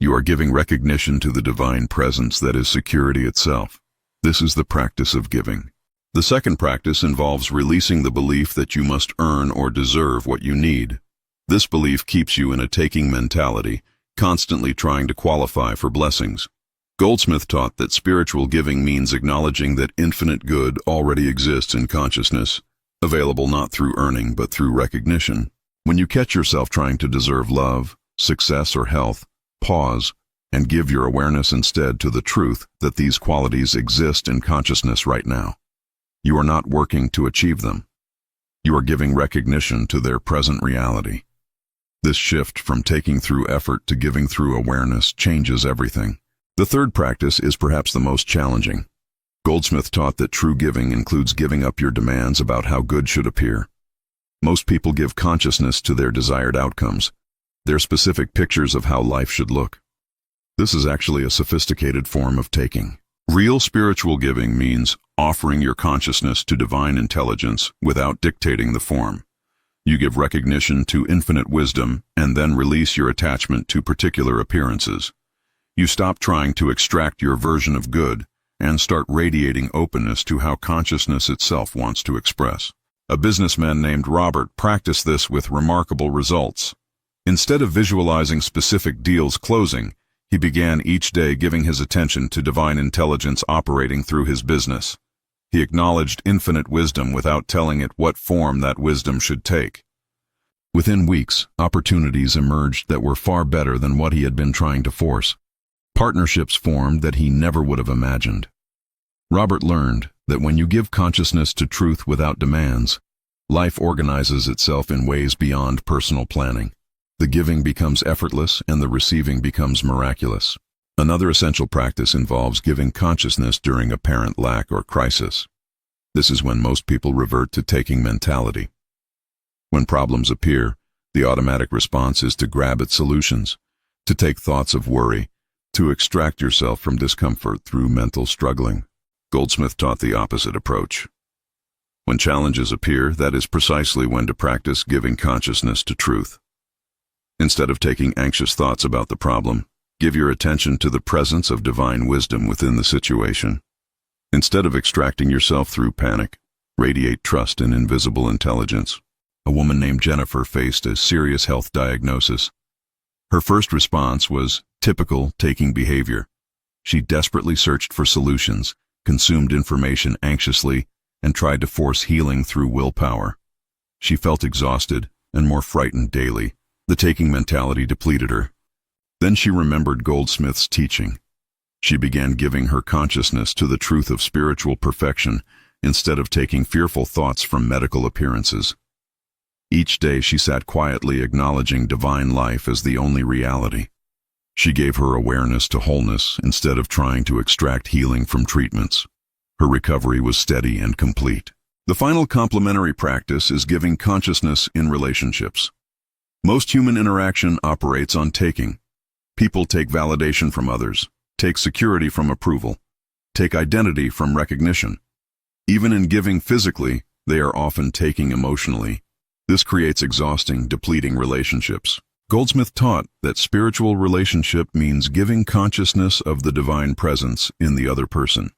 You are giving recognition to the divine presence that is security itself. This is the practice of giving. The second practice involves releasing the belief that you must earn or deserve what you need. This belief keeps you in a taking mentality, constantly trying to qualify for blessings. Goldsmith taught that spiritual giving means acknowledging that infinite good already exists in consciousness, available not through earning but through recognition. When you catch yourself trying to deserve love, success, or health, pause and give your awareness instead to the truth that these qualities exist in consciousness right now. You are not working to achieve them. You are giving recognition to their present reality. This shift from taking through effort to giving through awareness changes everything. The third practice is perhaps the most challenging. Goldsmith taught that true giving includes giving up your demands about how good should appear. Most people give consciousness to their desired outcomes, their specific pictures of how life should look. This is actually a sophisticated form of taking. Real spiritual giving means offering your consciousness to divine intelligence without dictating the form. You give recognition to infinite wisdom and then release your attachment to particular appearances. You stop trying to extract your version of good and start radiating openness to how consciousness itself wants to express. A businessman named Robert practiced this with remarkable results. Instead of visualizing specific deals closing, he began each day giving his attention to divine intelligence operating through his business. He acknowledged infinite wisdom without telling it what form that wisdom should take. Within weeks, opportunities emerged that were far better than what he had been trying to force. Partnerships formed that he never would have imagined. Robert learned that when you give consciousness to truth without demands, life organizes itself in ways beyond personal planning. The giving becomes effortless and the receiving becomes miraculous. Another essential practice involves giving consciousness during apparent lack or crisis. This is when most people revert to taking mentality. When problems appear, the automatic response is to grab at solutions, to take thoughts of worry, to extract yourself from discomfort through mental struggling. Goldsmith taught the opposite approach. When challenges appear, that is precisely when to practice giving consciousness to truth. Instead of taking anxious thoughts about the problem, give your attention to the presence of divine wisdom within the situation. Instead of extracting yourself through panic, radiate trust in invisible intelligence. A woman named Jennifer faced a serious health diagnosis. Her first response was typical taking behavior. She desperately searched for solutions, consumed information anxiously, and tried to force healing through willpower. She felt exhausted and more frightened daily. The taking mentality depleted her. Then she remembered Goldsmith's teaching. She began giving her consciousness to the truth of spiritual perfection instead of taking fearful thoughts from medical appearances. Each day she sat quietly acknowledging divine life as the only reality. She gave her awareness to wholeness instead of trying to extract healing from treatments. Her recovery was steady and complete. The final complementary practice is giving consciousness in relationships. Most human interaction operates on taking. People take validation from others, take security from approval, take identity from recognition. Even in giving physically, they are often taking emotionally. This creates exhausting, depleting relationships. Goldsmith taught that spiritual relationship means giving consciousness of the divine presence in the other person.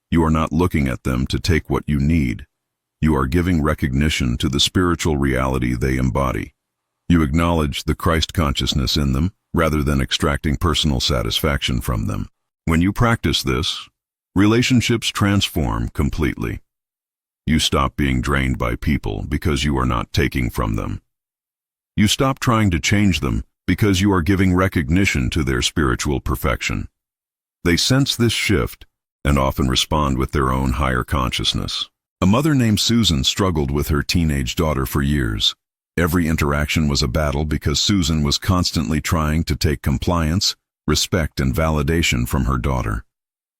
You are not looking at them to take what you need. You are giving recognition to the spiritual reality they embody. You acknowledge the Christ consciousness in them, rather than extracting personal satisfaction from them. When you practice this, relationships transform completely. You stop being drained by people because you are not taking from them. You stop trying to change them because you are giving recognition to their spiritual perfection. They sense this shift and often respond with their own higher consciousness. A mother named Susan struggled with her teenage daughter for years. Every interaction was a battle because Susan was constantly trying to take compliance, respect, and validation from her daughter.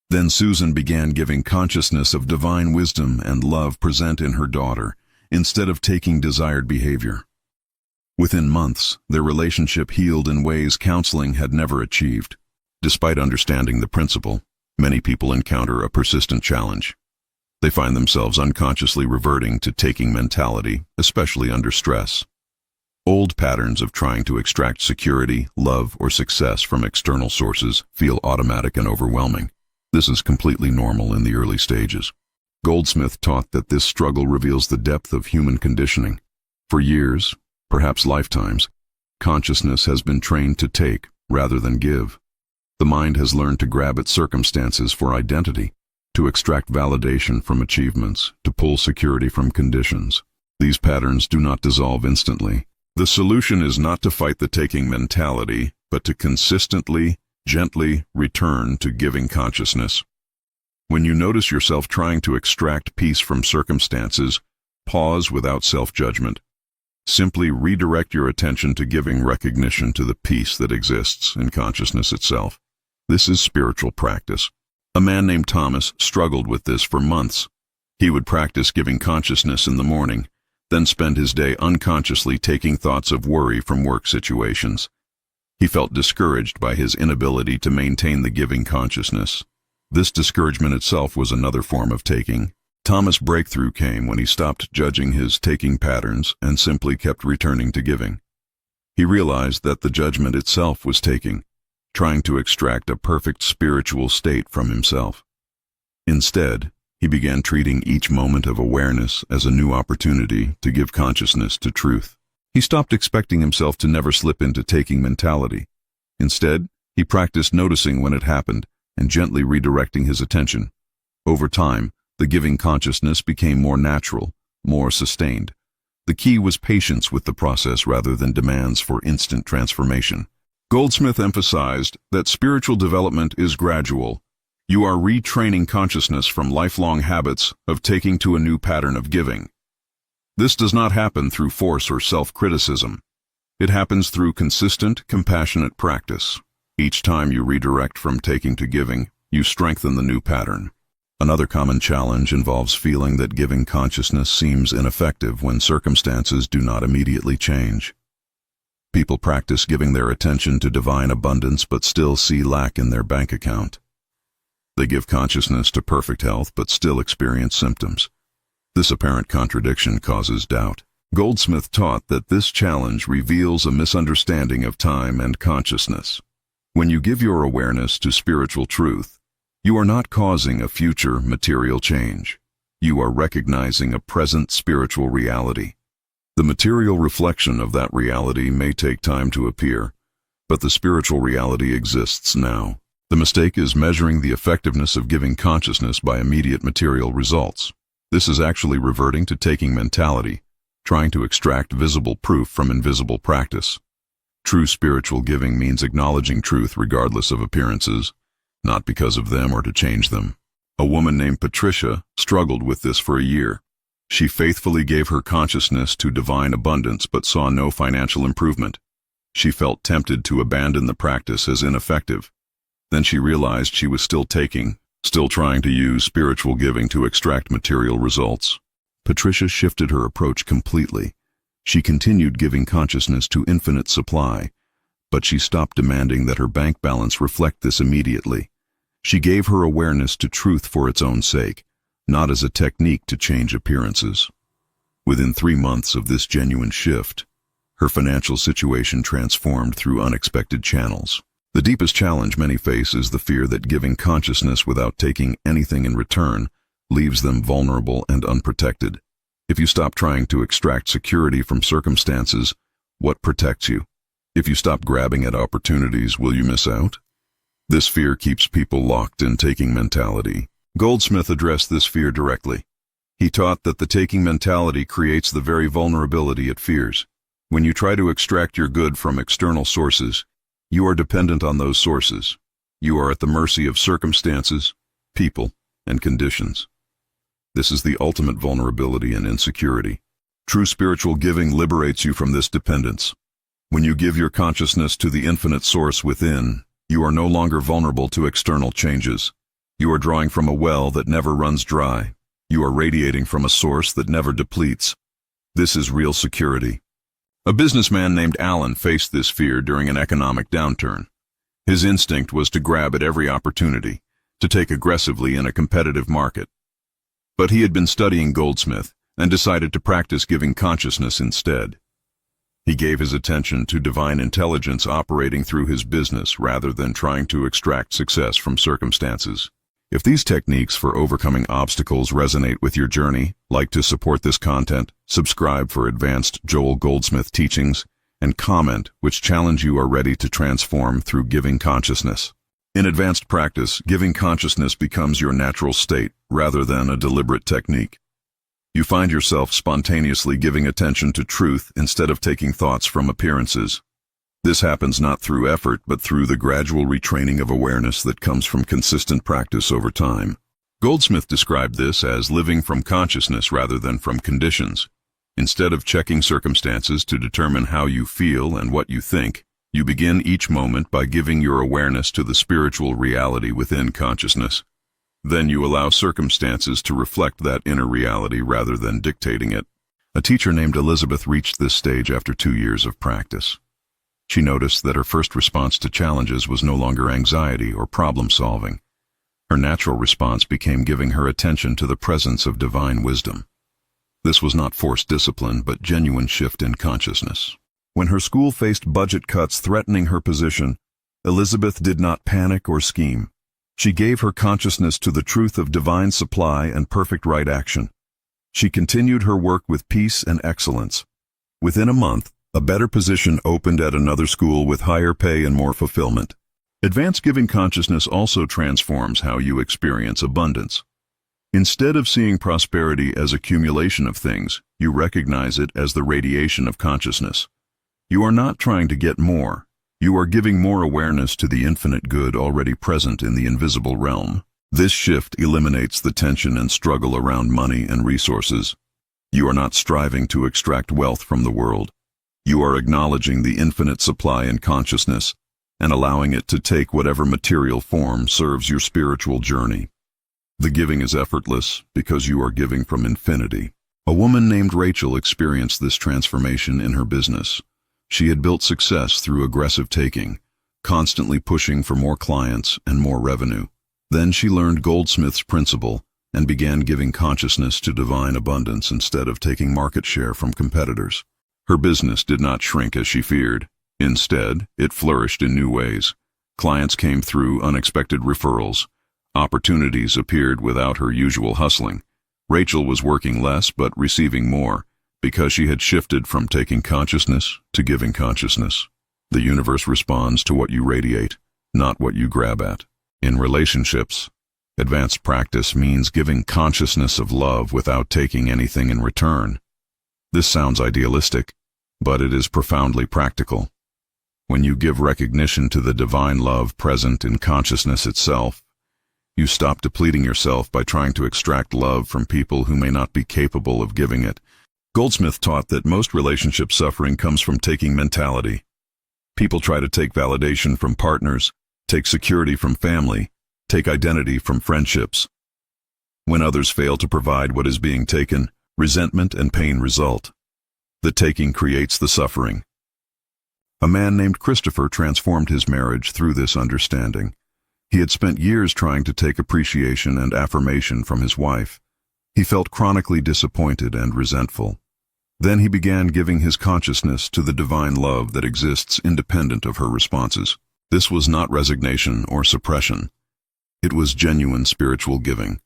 Then Susan began giving consciousness of divine wisdom and love present in her daughter, instead of taking desired behavior. Within months, their relationship healed in ways counseling had never achieved. Despite understanding the principle, many people encounter a persistent challenge. They find themselves unconsciously reverting to taking mentality, especially under stress. Old patterns of trying to extract security, love, or success from external sources feel automatic and overwhelming. This is completely normal in the early stages. Goldsmith taught that this struggle reveals the depth of human conditioning. For years, perhaps lifetimes, consciousness has been trained to take rather than give. The mind has learned to grab at circumstances for identity, to extract validation from achievements, to pull security from conditions. These patterns do not dissolve instantly. The solution is not to fight the taking mentality, but to consistently, gently return to giving consciousness. When you notice yourself trying to extract peace from circumstances, pause without self-judgment. Simply redirect your attention to giving recognition to the peace that exists in consciousness itself. This is spiritual practice. A man named Thomas struggled with this for months. He would practice giving consciousness in the morning, then spend his day unconsciously taking thoughts of worry from work situations. He felt discouraged by his inability to maintain the giving consciousness. This discouragement itself was another form of taking. Thomas' breakthrough came when he stopped judging his taking patterns and simply kept returning to giving. He realized that the judgment itself was taking, trying to extract a perfect spiritual state from himself. Instead, he began treating each moment of awareness as a new opportunity to give consciousness to truth. He stopped expecting himself to never slip into taking mentality. Instead, he practiced noticing when it happened and gently redirecting his attention. Over time, the giving consciousness became more natural, more sustained. The key was patience with the process rather than demands for instant transformation. Goldsmith emphasized that spiritual development is gradual. You are retraining consciousness from lifelong habits of taking to a new pattern of giving. This does not happen through force or self-criticism. It happens through consistent, compassionate practice. Each time you redirect from taking to giving, you strengthen the new pattern. Another common challenge involves feeling that giving consciousness seems ineffective when circumstances do not immediately change. People practice giving their attention to divine abundance but still see lack in their bank account. They give consciousness to perfect health but still experience symptoms. This apparent contradiction causes doubt. Goldsmith taught that this challenge reveals a misunderstanding of time and consciousness. When you give your awareness to spiritual truth, you are not causing a future material change. You are recognizing a present spiritual reality. The material reflection of that reality may take time to appear, but the spiritual reality exists now. The mistake is measuring the effectiveness of giving consciousness by immediate material results. This is actually reverting to taking mentality, trying to extract visible proof from invisible practice. True spiritual giving means acknowledging truth regardless of appearances, not because of them or to change them. A woman named Patricia struggled with this for a year. She faithfully gave her consciousness to divine abundance but saw no financial improvement. She felt tempted to abandon the practice as ineffective. Then she realized she was still taking, still trying to use spiritual giving to extract material results. Patricia shifted her approach completely. She continued giving consciousness to infinite supply, but she stopped demanding that her bank balance reflect this immediately. She gave her awareness to truth for its own sake, not as a technique to change appearances. Within 3 months of this genuine shift, her financial situation transformed through unexpected channels. The deepest challenge many face is the fear that giving consciousness without taking anything in return leaves them vulnerable and unprotected. If you stop trying to extract security from circumstances, what protects you? If you stop grabbing at opportunities, will you miss out? This fear keeps people locked in taking mentality. Goldsmith addressed this fear directly. He taught that the taking mentality creates the very vulnerability it fears. When you try to extract your good from external sources, you are dependent on those sources. You are at the mercy of circumstances, people, and conditions. This is the ultimate vulnerability and insecurity. True spiritual giving liberates you from this dependence. When you give your consciousness to the infinite source within, you are no longer vulnerable to external changes. You are drawing from a well that never runs dry. You are radiating from a source that never depletes. This is real security. A businessman named Alan faced this fear during an economic downturn. His instinct was to grab at every opportunity, to take aggressively in a competitive market. But he had been studying Goldsmith and decided to practice giving consciousness instead. He gave his attention to divine intelligence operating through his business rather than trying to extract success from circumstances. If these techniques for overcoming obstacles resonate with your journey, like to support this content, subscribe for advanced Joel Goldsmith teachings, and comment which challenge you are ready to transform through giving consciousness. In advanced practice, giving consciousness becomes your natural state rather than a deliberate technique. You find yourself spontaneously giving attention to truth instead of taking thoughts from appearances. This happens not through effort, but through the gradual retraining of awareness that comes from consistent practice over time. Goldsmith described this as living from consciousness rather than from conditions. Instead of checking circumstances to determine how you feel and what you think, you begin each moment by giving your awareness to the spiritual reality within consciousness. Then you allow circumstances to reflect that inner reality rather than dictating it. A teacher named Elizabeth reached this stage after 2 years of practice. She noticed that her first response to challenges was no longer anxiety or problem-solving. Her natural response became giving her attention to the presence of divine wisdom. This was not forced discipline, but genuine shift in consciousness. When her school faced budget cuts threatening her position, Elizabeth did not panic or scheme. She gave her consciousness to the truth of divine supply and perfect right action. She continued her work with peace and excellence. Within a month, a better position opened at another school with higher pay and more fulfillment. Advanced giving consciousness also transforms how you experience abundance. Instead of seeing prosperity as accumulation of things, you recognize it as the radiation of consciousness. You are not trying to get more. You are giving more awareness to the infinite good already present in the invisible realm. This shift eliminates the tension and struggle around money and resources. You are not striving to extract wealth from the world. You are acknowledging the infinite supply in consciousness and allowing it to take whatever material form serves your spiritual journey. The giving is effortless because you are giving from infinity. A woman named Rachel experienced this transformation in her business. She had built success through aggressive taking, constantly pushing for more clients and more revenue. Then she learned Goldsmith's principle and began giving consciousness to divine abundance instead of taking market share from competitors. Her business did not shrink as she feared. Instead, it flourished in new ways. Clients came through unexpected referrals. Opportunities appeared without her usual hustling. Rachel was working less but receiving more because she had shifted from taking consciousness to giving consciousness. The universe responds to what you radiate, not what you grab at. In relationships, advanced practice means giving consciousness of love without taking anything in return. This sounds idealistic, but it is profoundly practical. When you give recognition to the divine love present in consciousness itself, you stop depleting yourself by trying to extract love from people who may not be capable of giving it. Goldsmith taught that most relationship suffering comes from taking mentality. People try to take validation from partners, take security from family, take identity from friendships. When others fail to provide what is being taken, resentment and pain result. The taking creates the suffering. A man named Christopher transformed his marriage through this understanding. He had spent years trying to take appreciation and affirmation from his wife. He felt chronically disappointed and resentful. Then he began giving his consciousness to the divine love that exists independent of her responses. This was not resignation or suppression. It was genuine spiritual giving.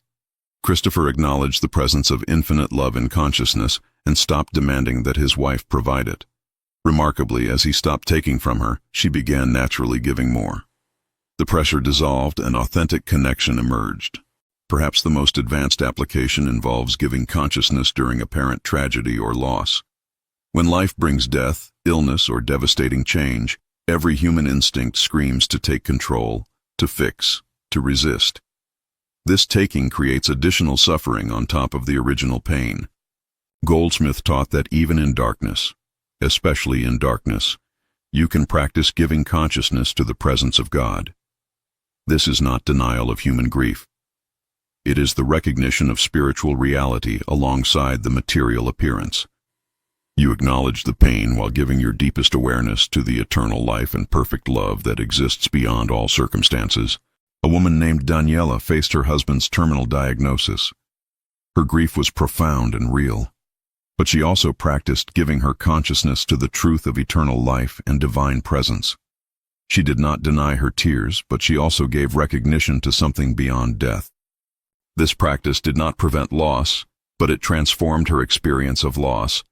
Christopher acknowledged the presence of infinite love in consciousness and stopped demanding that his wife provide it. Remarkably, as he stopped taking from her, she began naturally giving more. The pressure dissolved and authentic connection emerged. Perhaps the most advanced application involves giving consciousness during apparent tragedy or loss. When life brings death, illness, or devastating change, every human instinct screams to take control, to fix, to resist. This taking creates additional suffering on top of the original pain. Goldsmith taught that even in darkness, especially in darkness, you can practice giving consciousness to the presence of God. This is not denial of human grief. It is the recognition of spiritual reality alongside the material appearance. You acknowledge the pain while giving your deepest awareness to the eternal life and perfect love that exists beyond all circumstances. A woman named Daniela faced her husband's terminal diagnosis. Her grief was profound and real, but she also practiced giving her consciousness to the truth of eternal life and divine presence. She did not deny her tears, but she also gave recognition to something beyond death. This practice did not prevent loss, but it transformed her experience of loss.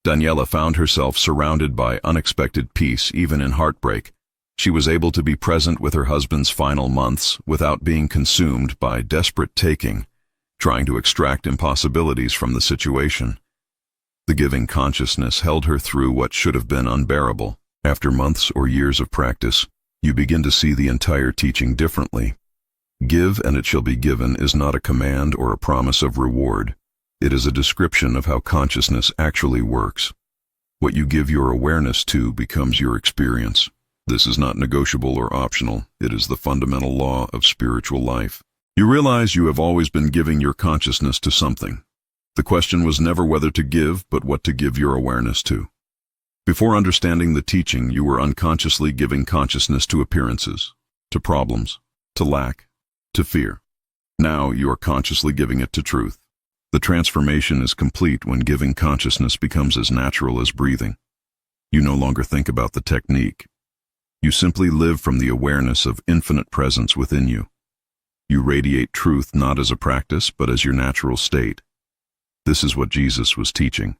Daniela found herself surrounded by unexpected peace even in heartbreak. She was able to be present with her husband's final months without being consumed by desperate taking, trying to extract impossibilities from the situation. The giving consciousness held her through what should have been unbearable. After months or years of practice, you begin to see the entire teaching differently. Give and it shall be given is not a command or a promise of reward. It is a description of how consciousness actually works. What you give your awareness to becomes your experience. This is not negotiable or optional. It is the fundamental law of spiritual life. You realize you have always been giving your consciousness to something. The question was never whether to give, but what to give your awareness to. Before understanding the teaching, you were unconsciously giving consciousness to appearances, to problems, to lack, to fear. Now you are consciously giving it to truth. The transformation is complete when giving consciousness becomes as natural as breathing. You no longer think about the technique. You simply live from the awareness of infinite presence within you. You radiate truth not as a practice, but as your natural state. This is what Jesus was teaching.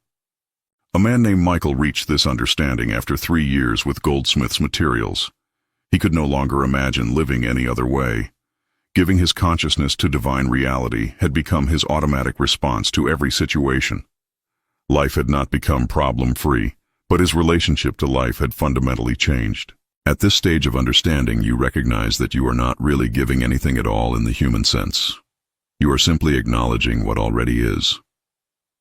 A man named Michael reached this understanding after 3 years with Goldsmith's materials. He could no longer imagine living any other way. Giving his consciousness to divine reality had become his automatic response to every situation. Life had not become problem-free, but his relationship to life had fundamentally changed. At this stage of understanding, you recognize that you are not really giving anything at all in the human sense. You are simply acknowledging what already is.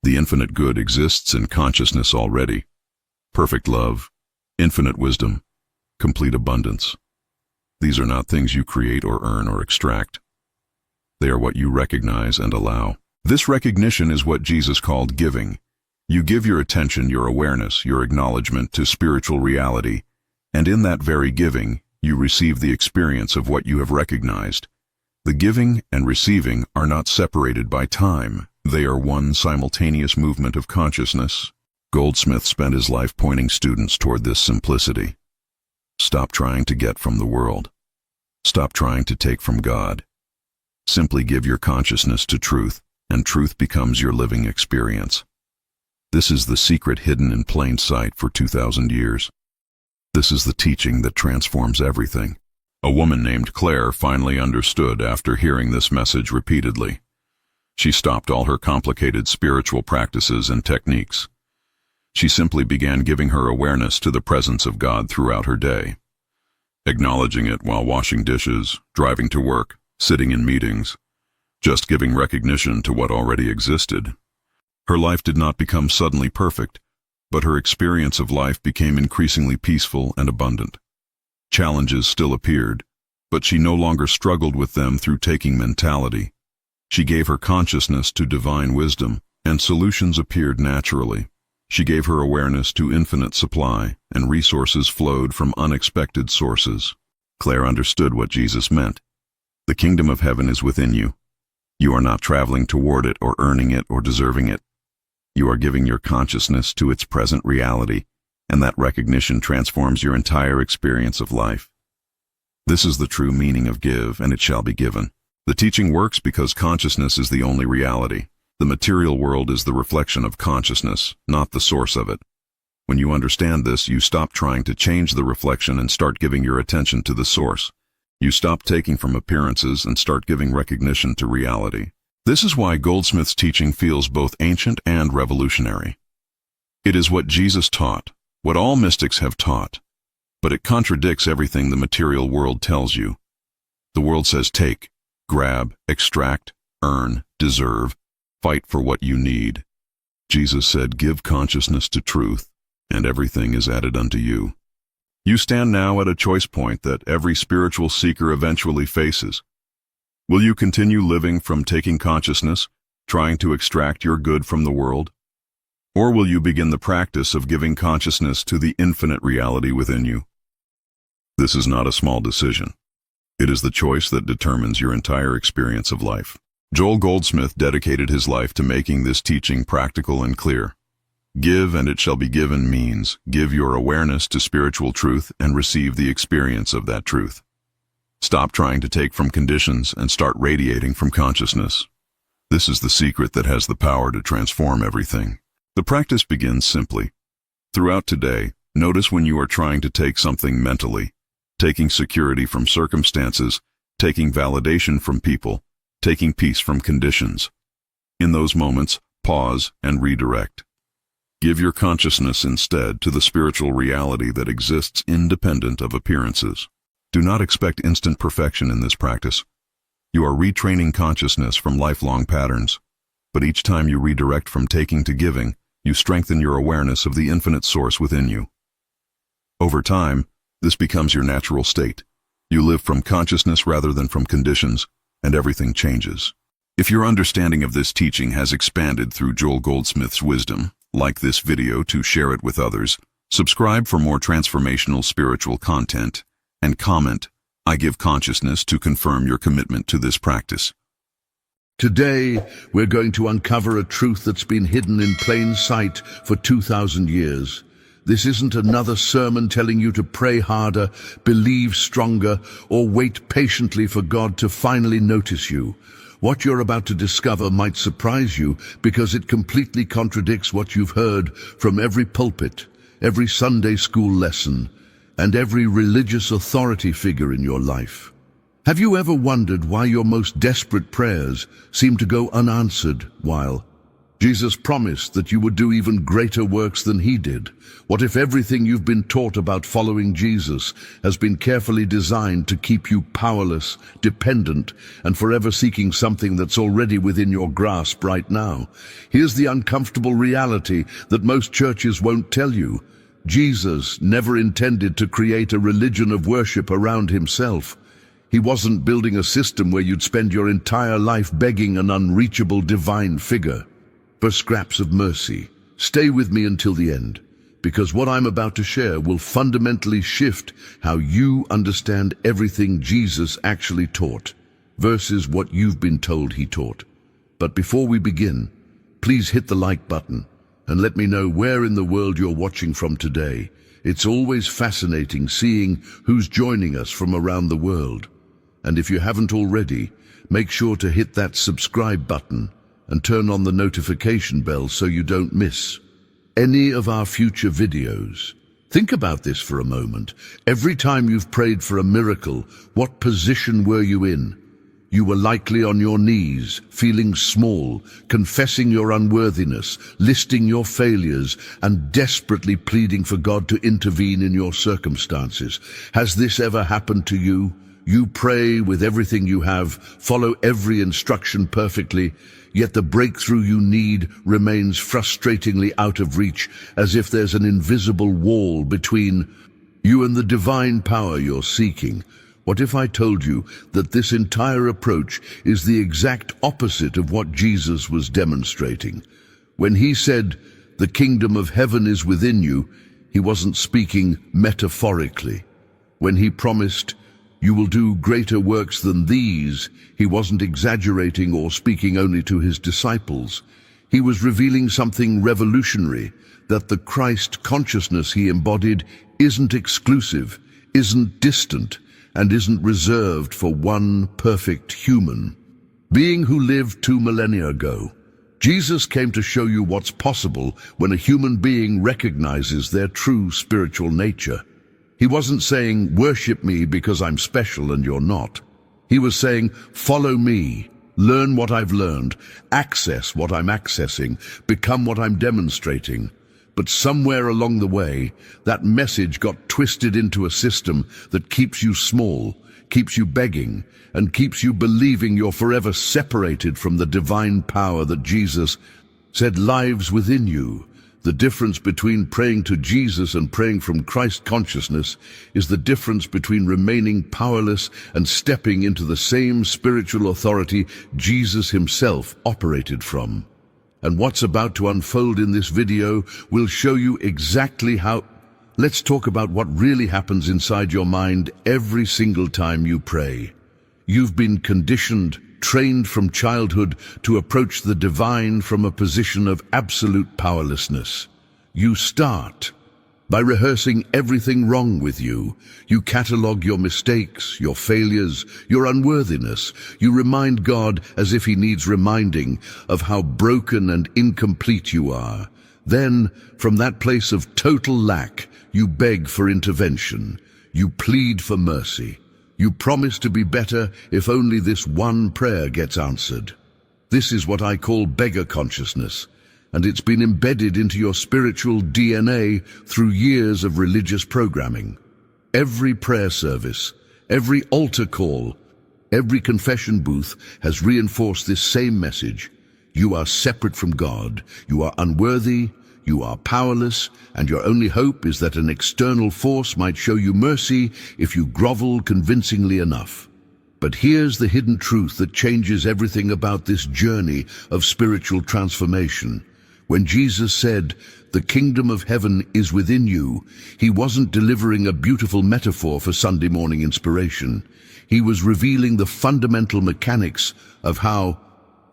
The infinite good exists in consciousness already. Perfect love, infinite wisdom, complete abundance. These are not things you create or earn or extract. They are what you recognize and allow. This recognition is what Jesus called giving. You give your attention, your awareness, your acknowledgement to spiritual reality, and in that very giving, you receive the experience of what you have recognized. The giving and receiving are not separated by time. They are one simultaneous movement of consciousness. Goldsmith spent his life pointing students toward this simplicity. Stop trying to get from the world. Stop trying to take from God. Simply give your consciousness to truth, and truth becomes your living experience. This is the secret hidden in plain sight for 2,000 years. This is the teaching that transforms everything. A woman named Claire finally understood after hearing this message repeatedly. She stopped all her complicated spiritual practices and techniques. She simply began giving her awareness to the presence of God throughout her day, acknowledging it while washing dishes, driving to work, sitting in meetings, just giving recognition to what already existed. Her life did not become suddenly perfect, but her experience of life became increasingly peaceful and abundant. Challenges still appeared, but she no longer struggled with them through taking mentality. She gave her consciousness to divine wisdom, and solutions appeared naturally. She gave her awareness to infinite supply, and resources flowed from unexpected sources. Claire understood what Jesus meant. The kingdom of heaven is within you. You are not traveling toward it or earning it or deserving it. You are giving your consciousness to its present reality, and that recognition transforms your entire experience of life. This is the true meaning of give, and it shall be given. The teaching works because consciousness is the only reality. The material world is the reflection of consciousness, not the source of it. When you understand this, you stop trying to change the reflection and start giving your attention to the source. You stop taking from appearances and start giving recognition to reality. This is why Goldsmith's teaching feels both ancient and revolutionary. It is what Jesus taught, what all mystics have taught, but it contradicts everything the material world tells you. The world says take, grab, extract, earn, deserve, fight for what you need. Jesus said, give consciousness to truth, and everything is added unto you. You stand now at a choice point that every spiritual seeker eventually faces. Will you continue living from taking consciousness, trying to extract your good from the world? Or will you begin the practice of giving consciousness to the infinite reality within you? This is not a small decision. It is the choice that determines your entire experience of life. Joel Goldsmith dedicated his life to making this teaching practical and clear. Give and it shall be given means give your awareness to spiritual truth and receive the experience of that truth. Stop trying to take from conditions and start radiating from consciousness. This is the secret that has the power to transform everything. The practice begins simply. Throughout today, notice when you are trying to take something mentally, taking security from circumstances, taking validation from people, taking peace from conditions. In those moments, pause and redirect. Give your consciousness instead to the spiritual reality that exists independent of appearances. Do not expect instant perfection in this practice. You are retraining consciousness from lifelong patterns, but each time you redirect from taking to giving, you strengthen your awareness of the infinite source within you. Over time, this becomes your natural state. You live from consciousness rather than from conditions, and everything changes. If your understanding of this teaching has expanded through Joel Goldsmith's wisdom, like this video to share it with others, subscribe for more transformational spiritual content, and comment, I give consciousness to confirm your commitment to this practice. Today, we're going to uncover a truth that's been hidden in plain sight for 2,000 years. This isn't another sermon telling you to pray harder, believe stronger, or wait patiently for God to finally notice you. What you're about to discover might surprise you because it completely contradicts what you've heard from every pulpit, every Sunday school lesson, and every religious authority figure in your life. Have you ever wondered why your most desperate prayers seem to go unanswered while Jesus promised that you would do even greater works than he did. What if everything you've been taught about following Jesus has been carefully designed to keep you powerless, dependent, and forever seeking something that's already within your grasp right now? Here's the uncomfortable reality that most churches won't tell you. Jesus never intended to create a religion of worship around himself. He wasn't building a system where you'd spend your entire life begging an unreachable divine figure for scraps of mercy. Stay with me until the end, because what I'm about to share will fundamentally shift how you understand everything Jesus actually taught versus what you've been told he taught. But before we begin, please hit the like button and let me know where in the world you're watching from today. It's always fascinating seeing who's joining us from around the world. And if you haven't already, make sure to hit that subscribe button and turn on the notification bell so you don't miss any of our future videos. Think about this for a moment. Every time you've prayed for a miracle, what position were you in? You were likely on your knees, feeling small, confessing your unworthiness, listing your failures, and desperately pleading for God to intervene in your circumstances. Has this ever happened to you? You pray with everything you have, follow every instruction perfectly, yet the breakthrough you need remains frustratingly out of reach, as if there's an invisible wall between you and the divine power you're seeking. What if I told you that this entire approach is the exact opposite of what Jesus was demonstrating? When he said, "The kingdom of heaven is within you," he wasn't speaking metaphorically. When he promised, "You will do greater works than these," he wasn't exaggerating or speaking only to his disciples. He was revealing something revolutionary, that the Christ consciousness he embodied isn't exclusive, isn't distant, and isn't reserved for one perfect human being who lived 2 millennia ago. Jesus came to show you what's possible when a human being recognizes their true spiritual nature. He wasn't saying, "Worship me because I'm special and you're not." He was saying, "Follow me, learn what I've learned, access what I'm accessing, become what I'm demonstrating." But somewhere along the way, that message got twisted into a system that keeps you small, keeps you begging, and keeps you believing you're forever separated from the divine power that Jesus said lives within you. The difference between praying to Jesus and praying from Christ consciousness is the difference between remaining powerless and stepping into the same spiritual authority Jesus himself operated from. And what's about to unfold in this video will show you exactly how. Let's talk about what really happens inside your mind every single time you pray. You've been conditioned, trained from childhood to approach the divine from a position of absolute powerlessness. You start by rehearsing everything wrong with you. You catalog your mistakes, your failures, your unworthiness. You remind God as if he needs reminding of how broken and incomplete you are. Then, from that place of total lack, you beg for intervention. You plead for mercy. You promise to be better if only this one prayer gets answered. This is what I call beggar consciousness, and it's been embedded into your spiritual DNA through years of religious programming. Every prayer service, every altar call, every confession booth has reinforced this same message. You are separate from God, you are unworthy, you are powerless, and your only hope is that an external force might show you mercy if you grovel convincingly enough. But here's the hidden truth that changes everything about this journey of spiritual transformation. When Jesus said, "The kingdom of heaven is within you," he wasn't delivering a beautiful metaphor for Sunday morning inspiration. He was revealing the fundamental mechanics of how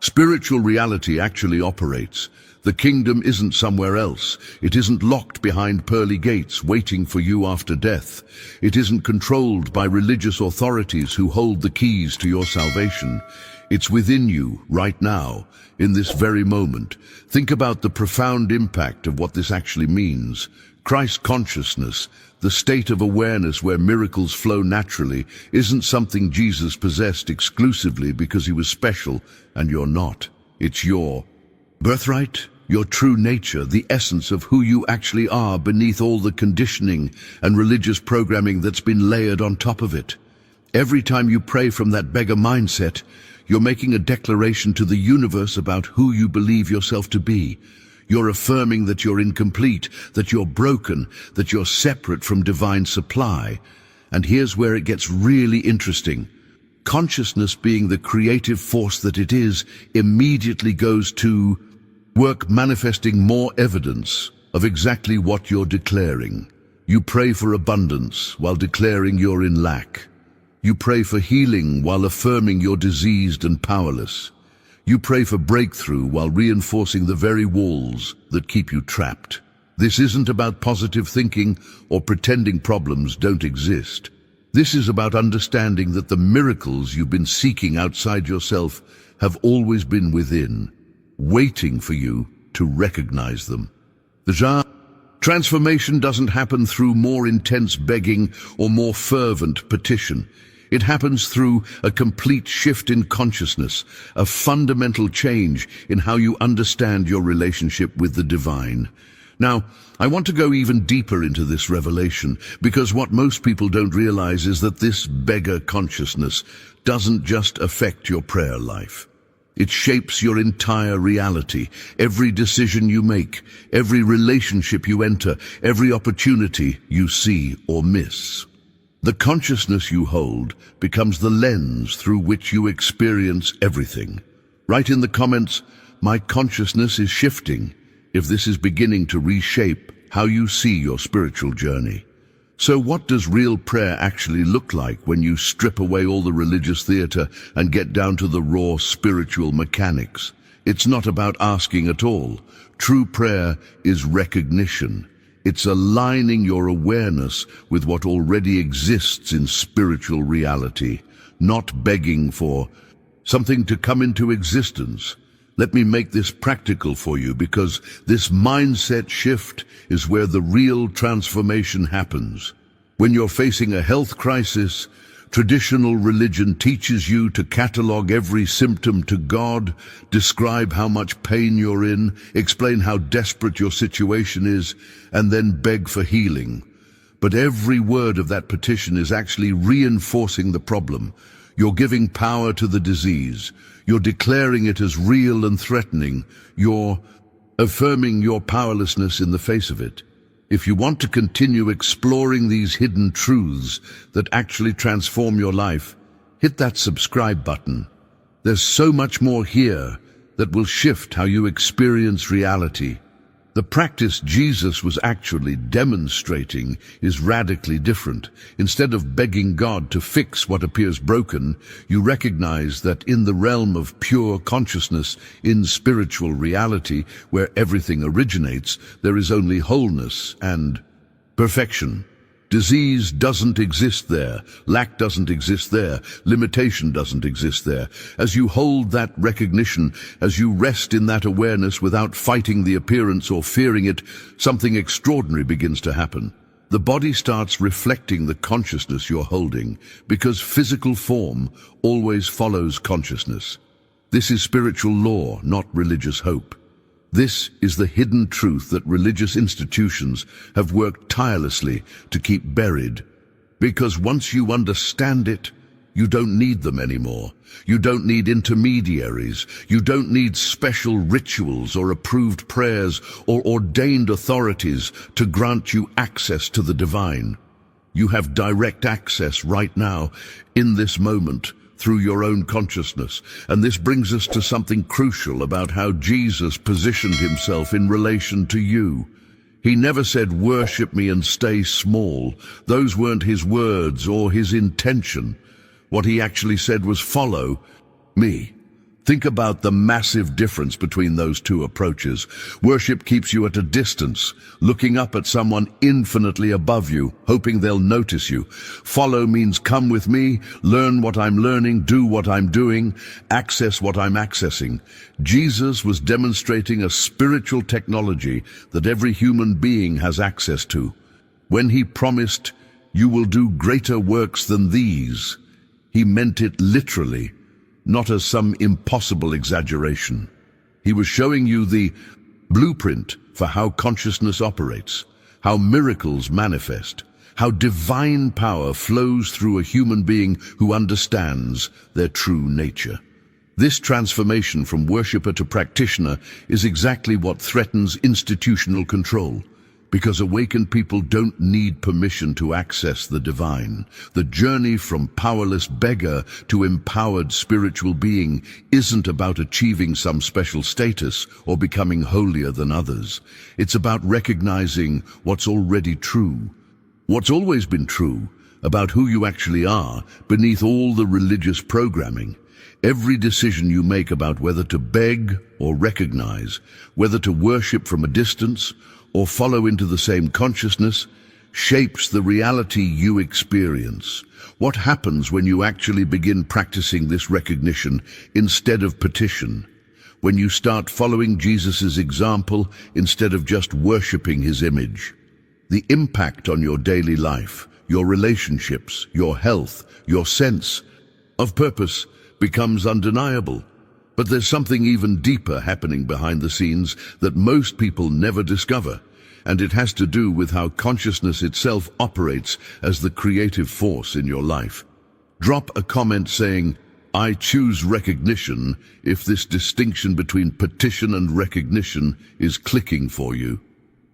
spiritual reality actually operates. The kingdom isn't somewhere else. It isn't locked behind pearly gates waiting for you after death. It isn't controlled by religious authorities who hold the keys to your salvation. It's within you right now, in this very moment. Think about the profound impact of what this actually means. Christ consciousness, the state of awareness where miracles flow naturally, isn't something Jesus possessed exclusively because he was special and you're not. It's your Birthright, your true nature, the essence of who you actually are beneath all the conditioning and religious programming that's been layered on top of it. Every time you pray from that beggar mindset, you're making a declaration to the universe about who you believe yourself to be. You're affirming that you're incomplete, that you're broken, that you're separate from divine supply. And here's where it gets really interesting. Consciousness, being the creative force that it is, immediately goes to work manifesting more evidence of exactly what you're declaring. You pray for abundance while declaring you're in lack. You pray for healing while affirming you're diseased and powerless. You pray for breakthrough while reinforcing the very walls that keep you trapped. This isn't about positive thinking or pretending problems don't exist. This is about understanding that the miracles you've been seeking outside yourself have always been within, waiting for you to recognize them. Transformation doesn't happen through more intense begging or more fervent petition. It happens through a complete shift in consciousness, a fundamental change in how you understand your relationship with the divine. Now, I want to go even deeper into this revelation, because what most people don't realize is that this beggar consciousness doesn't just affect your prayer life. It shapes your entire reality, every decision you make, every relationship you enter, every opportunity you see or miss. The consciousness you hold becomes the lens through which you experience everything. Write in the comments, "My consciousness is shifting," if this is beginning to reshape how you see your spiritual journey. So what does real prayer actually look like when you strip away all the religious theater and get down to the raw spiritual mechanics? It's not about asking at all. True prayer is recognition. It's aligning your awareness with what already exists in spiritual reality, not begging for something to come into existence. Let me make this practical for you, because this mindset shift is where the real transformation happens. When you're facing a health crisis, traditional religion teaches you to catalog every symptom to God, describe how much pain you're in, explain how desperate your situation is, and then beg for healing. But every word of that petition is actually reinforcing the problem. You're giving power to the disease. You're declaring it as real and threatening. You're affirming your powerlessness in the face of it. If you want to continue exploring these hidden truths that actually transform your life, hit that subscribe button. There's so much more here that will shift how you experience reality. The practice Jesus was actually demonstrating is radically different. Instead of begging God to fix what appears broken, you recognize that in the realm of pure consciousness, in spiritual reality, where everything originates, there is only wholeness and perfection. Disease doesn't exist there, lack doesn't exist there, limitation doesn't exist there. As you hold that recognition, as you rest in that awareness without fighting the appearance or fearing it, something extraordinary begins to happen. The body starts reflecting the consciousness you're holding, because physical form always follows consciousness. This is spiritual law, not religious hope. This is the hidden truth that religious institutions have worked tirelessly to keep buried. Because once you understand it, you don't need them anymore. You don't need intermediaries. You don't need special rituals or approved prayers or ordained authorities to grant you access to the divine. You have direct access right now, in this moment, through your own consciousness. And this brings us to something crucial about how Jesus positioned himself in relation to you. He never said, "Worship me and stay small." Those weren't his words or his intention. What he actually said was, "Follow me." Think about the massive difference between those two approaches. Worship keeps you at a distance, looking up at someone infinitely above you, hoping they'll notice you. Follow means come with me, learn what I'm learning, do what I'm doing, access what I'm accessing. Jesus was demonstrating a spiritual technology that every human being has access to. When he promised, "You will do greater works than these," he meant it literally, not as some impossible exaggeration. He was showing you the blueprint for how consciousness operates, how miracles manifest, how divine power flows through a human being who understands their true nature. This transformation from worshipper to practitioner is exactly what threatens institutional control, because awakened people don't need permission to access the divine. The journey from powerless beggar to empowered spiritual being isn't about achieving some special status or becoming holier than others. It's about recognizing what's already true, what's always been true about who you actually are beneath all the religious programming. Every decision you make about whether to beg or recognize, whether to worship from a distance or follow into the same consciousness, shapes the reality you experience. What happens when you actually begin practicing this recognition instead of petition? When you start following Jesus' example instead of just worshipping his image? The impact on your daily life, your relationships, your health, your sense of purpose becomes undeniable. But there's something even deeper happening behind the scenes that most people never discover, and it has to do with how consciousness itself operates as the creative force in your life. Drop a comment saying, "I choose recognition," if this distinction between petition and recognition is clicking for you.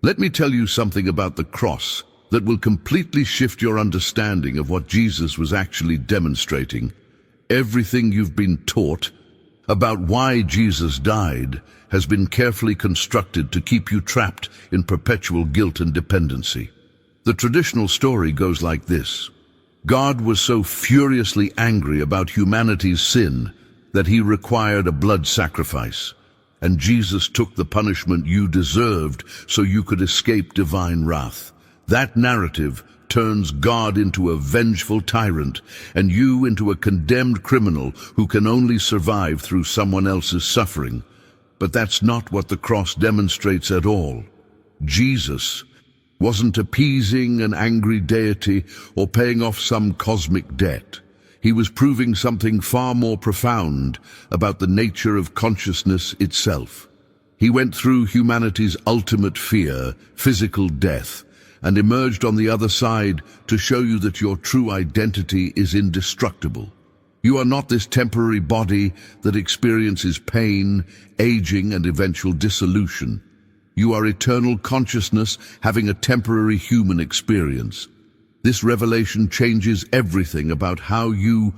Let me tell you something about the cross that will completely shift your understanding of what Jesus was actually demonstrating. Everything you've been taught about why Jesus died has been carefully constructed to keep you trapped in perpetual guilt and dependency. The traditional story goes like this. God was so furiously angry about humanity's sin that he required a blood sacrifice, and Jesus took the punishment you deserved so you could escape divine wrath. That narrative turns God into a vengeful tyrant and you into a condemned criminal who can only survive through someone else's suffering. But that's not what the cross demonstrates at all. Jesus wasn't appeasing an angry deity or paying off some cosmic debt. He was proving something far more profound about the nature of consciousness itself. He went through humanity's ultimate fear, physical death, and emerged on the other side to show you that your true identity is indestructible. You are not this temporary body that experiences pain, aging, and eventual dissolution. You are eternal consciousness having a temporary human experience. This revelation changes everything about how you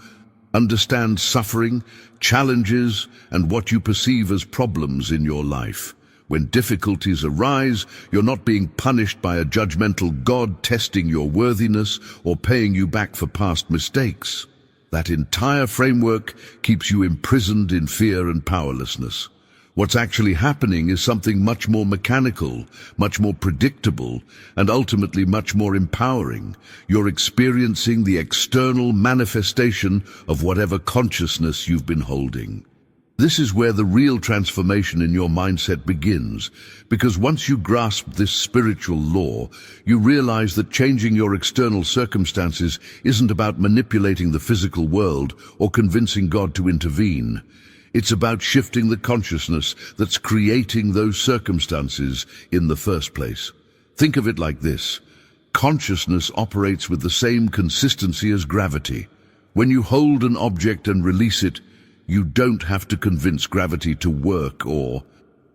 understand suffering, challenges, and what you perceive as problems in your life. When difficulties arise, you're not being punished by a judgmental God testing your worthiness or paying you back for past mistakes. That entire framework keeps you imprisoned in fear and powerlessness. What's actually happening is something much more mechanical, much more predictable, and ultimately much more empowering. You're experiencing the external manifestation of whatever consciousness you've been holding. This is where the real transformation in your mindset begins, because once you grasp this spiritual law, you realize that changing your external circumstances isn't about manipulating the physical world or convincing God to intervene. It's about shifting the consciousness that's creating those circumstances in the first place. Think of it like this. Consciousness operates with the same consistency as gravity. When you hold an object and release it, you don't have to convince gravity to work or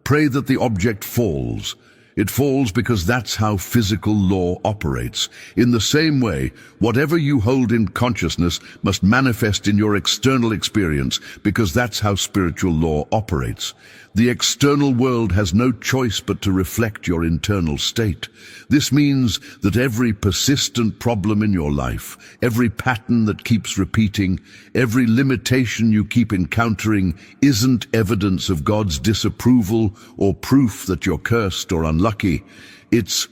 pray that the object falls. It falls because that's how physical law operates. In the same way, whatever you hold in consciousness must manifest in your external experience because that's how spiritual law operates. The external world has no choice but to reflect your internal state. This means that every persistent problem in your life, every pattern that keeps repeating, every limitation you keep encountering isn't evidence of God's disapproval or proof that you're cursed or unlucky. It's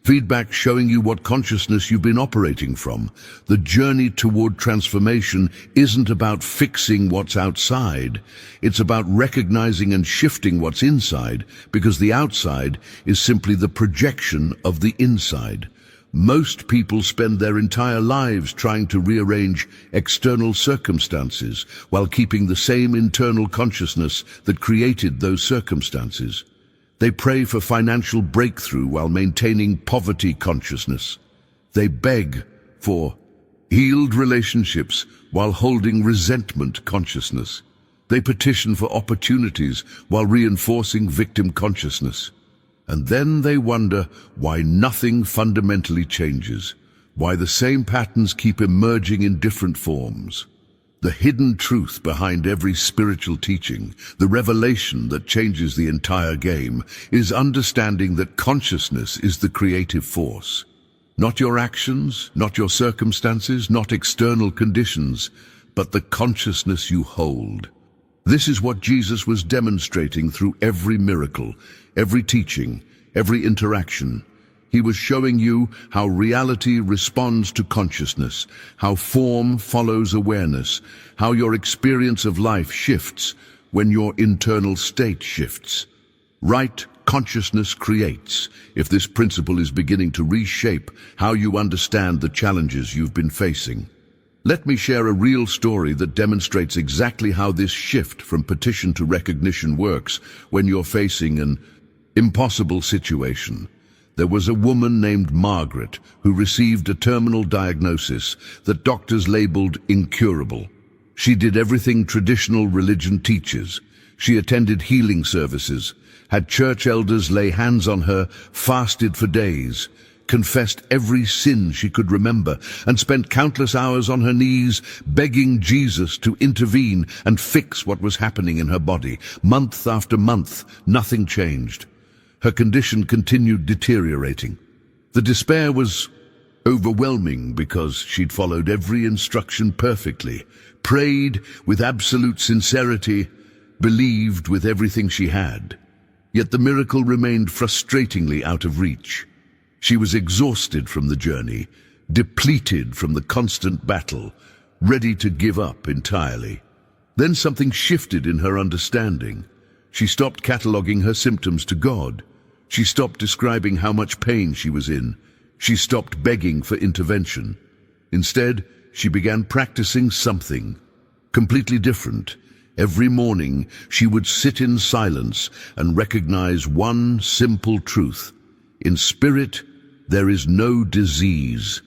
feedback showing you what consciousness you've been operating from. The journey toward transformation isn't about fixing what's outside. It's about recognizing and shifting what's inside, because the outside is simply the projection of the inside. Most people spend their entire lives trying to rearrange external circumstances while keeping the same internal consciousness that created those circumstances. They pray for financial breakthrough while maintaining poverty consciousness. They beg for healed relationships while holding resentment consciousness. They petition for opportunities while reinforcing victim consciousness. And then they wonder why nothing fundamentally changes, why the same patterns keep emerging in different forms. The hidden truth behind every spiritual teaching, the revelation that changes the entire game, is understanding that consciousness is the creative force. Not your actions, not your circumstances, not external conditions, but the consciousness you hold. This is what Jesus was demonstrating through every miracle, every teaching, every interaction. He was showing you how reality responds to consciousness, how form follows awareness, how your experience of life shifts when your internal state shifts. Right consciousness creates, if this principle is beginning to reshape how you understand the challenges you've been facing. Let me share a real story that demonstrates exactly how this shift from petition to recognition works when you're facing an impossible situation. There was a woman named Margaret who received a terminal diagnosis that doctors labeled incurable. She did everything traditional religion teaches. She attended healing services, had church elders lay hands on her, fasted for days, confessed every sin she could remember, and spent countless hours on her knees begging Jesus to intervene and fix what was happening in her body. Month after month, nothing changed. Her condition continued deteriorating. The despair was overwhelming because she'd followed every instruction perfectly, prayed with absolute sincerity, believed with everything she had. Yet the miracle remained frustratingly out of reach. She was exhausted from the journey, depleted from the constant battle, ready to give up entirely. Then something shifted in her understanding. She stopped cataloging her symptoms to God. She stopped describing how much pain she was in. She stopped begging for intervention. Instead, she began practicing something completely different. Every morning, she would sit in silence and recognize one simple truth. In spirit, there is no disease.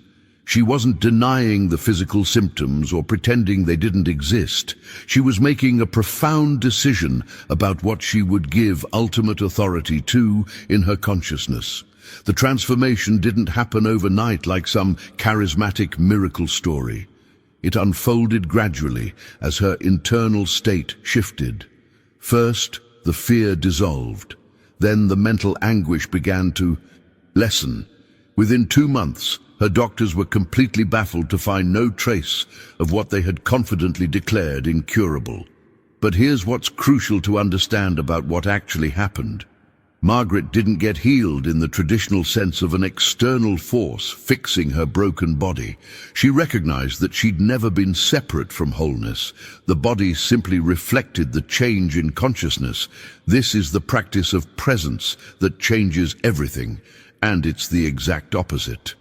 She wasn't denying the physical symptoms or pretending they didn't exist. She was making a profound decision about what she would give ultimate authority to in her consciousness. The transformation didn't happen overnight like some charismatic miracle story. It unfolded gradually as her internal state shifted. First, the fear dissolved. Then the mental anguish began to lessen. Within 2 months, her doctors were completely baffled to find no trace of what they had confidently declared incurable. But here's what's crucial to understand about what actually happened. Margaret didn't get healed in the traditional sense of an external force fixing her broken body. She recognized that she'd never been separate from wholeness. The body simply reflected the change in consciousness. This is the practice of presence that changes everything, and it's the exact opposite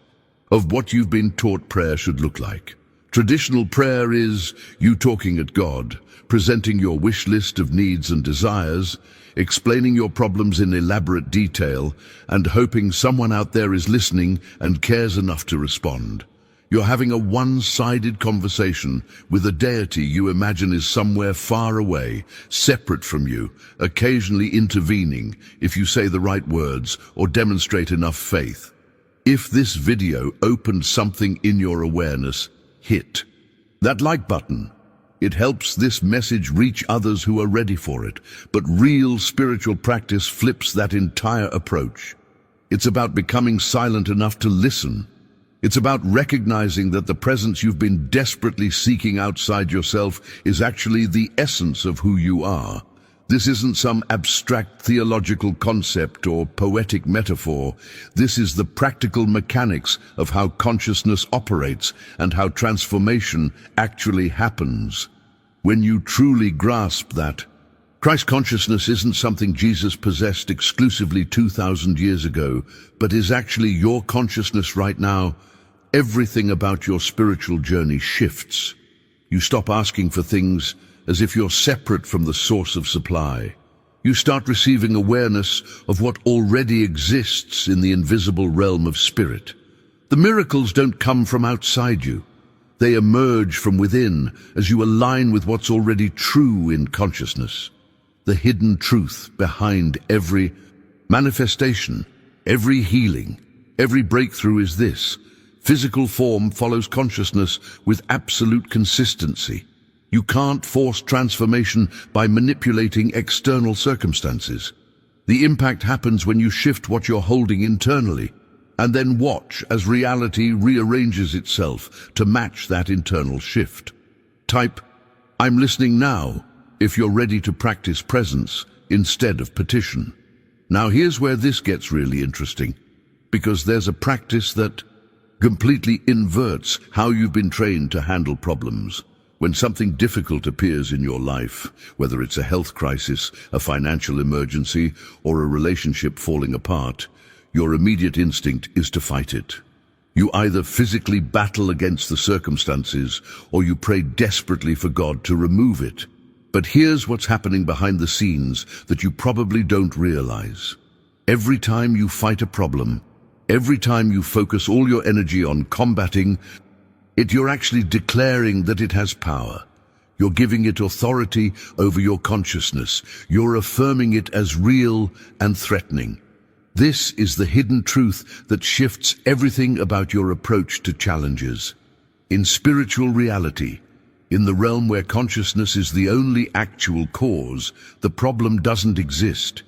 of what you've been taught prayer should look like. Traditional prayer is you talking at God, presenting your wish list of needs and desires, explaining your problems in elaborate detail, and hoping someone out there is listening and cares enough to respond. You're having a one-sided conversation with a deity you imagine is somewhere far away, separate from you, occasionally intervening if you say the right words or demonstrate enough faith. If this video opened something in your awareness, hit that like button. It helps this message reach others who are ready for it. But real spiritual practice flips that entire approach. It's about becoming silent enough to listen. It's about recognizing that the presence you've been desperately seeking outside yourself is actually the essence of who you are. This isn't some abstract theological concept or poetic metaphor. This is the practical mechanics of how consciousness operates and how transformation actually happens. When you truly grasp that, Christ consciousness isn't something Jesus possessed exclusively 2,000 years ago, but is actually your consciousness right now. Everything about your spiritual journey shifts. You stop asking for things as if you're separate from the source of supply. You start receiving awareness of what already exists in the invisible realm of spirit. The miracles don't come from outside you. They emerge from within as you align with what's already true in consciousness. The hidden truth behind every manifestation, every healing, every breakthrough is this: physical form follows consciousness with absolute consistency. You can't force transformation by manipulating external circumstances. The impact happens when you shift what you're holding internally, and then watch as reality rearranges itself to match that internal shift. Type, "I'm listening now," if you're ready to practice presence instead of petition. Now here's where this gets really interesting, because there's a practice that completely inverts how you've been trained to handle problems. When something difficult appears in your life, whether it's a health crisis, a financial emergency, or a relationship falling apart, your immediate instinct is to fight it. You either physically battle against the circumstances, or you pray desperately for God to remove it. But here's what's happening behind the scenes that you probably don't realize. Every time you fight a problem, every time you focus all your energy on combating it, you're actually declaring that it has power. You're giving it authority over your consciousness. You're affirming it as real and threatening. This is the hidden truth that shifts everything about your approach to challenges. In spiritual reality, in the realm where consciousness is the only actual cause, the problem doesn't exist.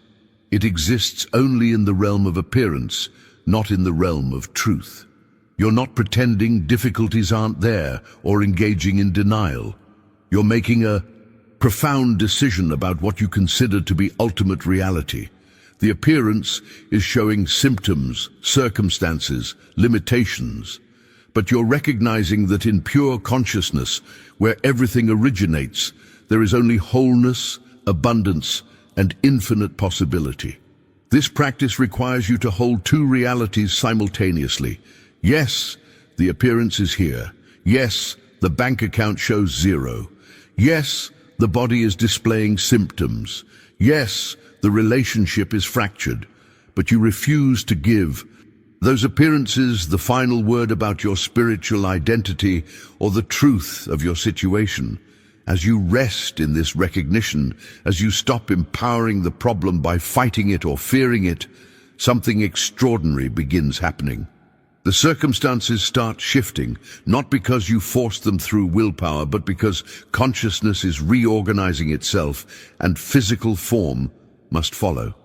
It exists only in the realm of appearance, not in the realm of truth. You're not pretending difficulties aren't there or engaging in denial. You're making a profound decision about what you consider to be ultimate reality. The appearance is showing symptoms, circumstances, limitations. But you're recognizing that in pure consciousness, where everything originates, there is only wholeness, abundance, and infinite possibility. This practice requires you to hold two realities simultaneously. Yes, the appearance is here. Yes, the bank account shows zero. Yes, the body is displaying symptoms. Yes, the relationship is fractured. But you refuse to give those appearances the final word about your spiritual identity or the truth of your situation. As you rest in this recognition, as you stop empowering the problem by fighting it or fearing it, something extraordinary begins happening. The circumstances start shifting, not because you forced them through willpower, but because consciousness is reorganizing itself and physical form must follow.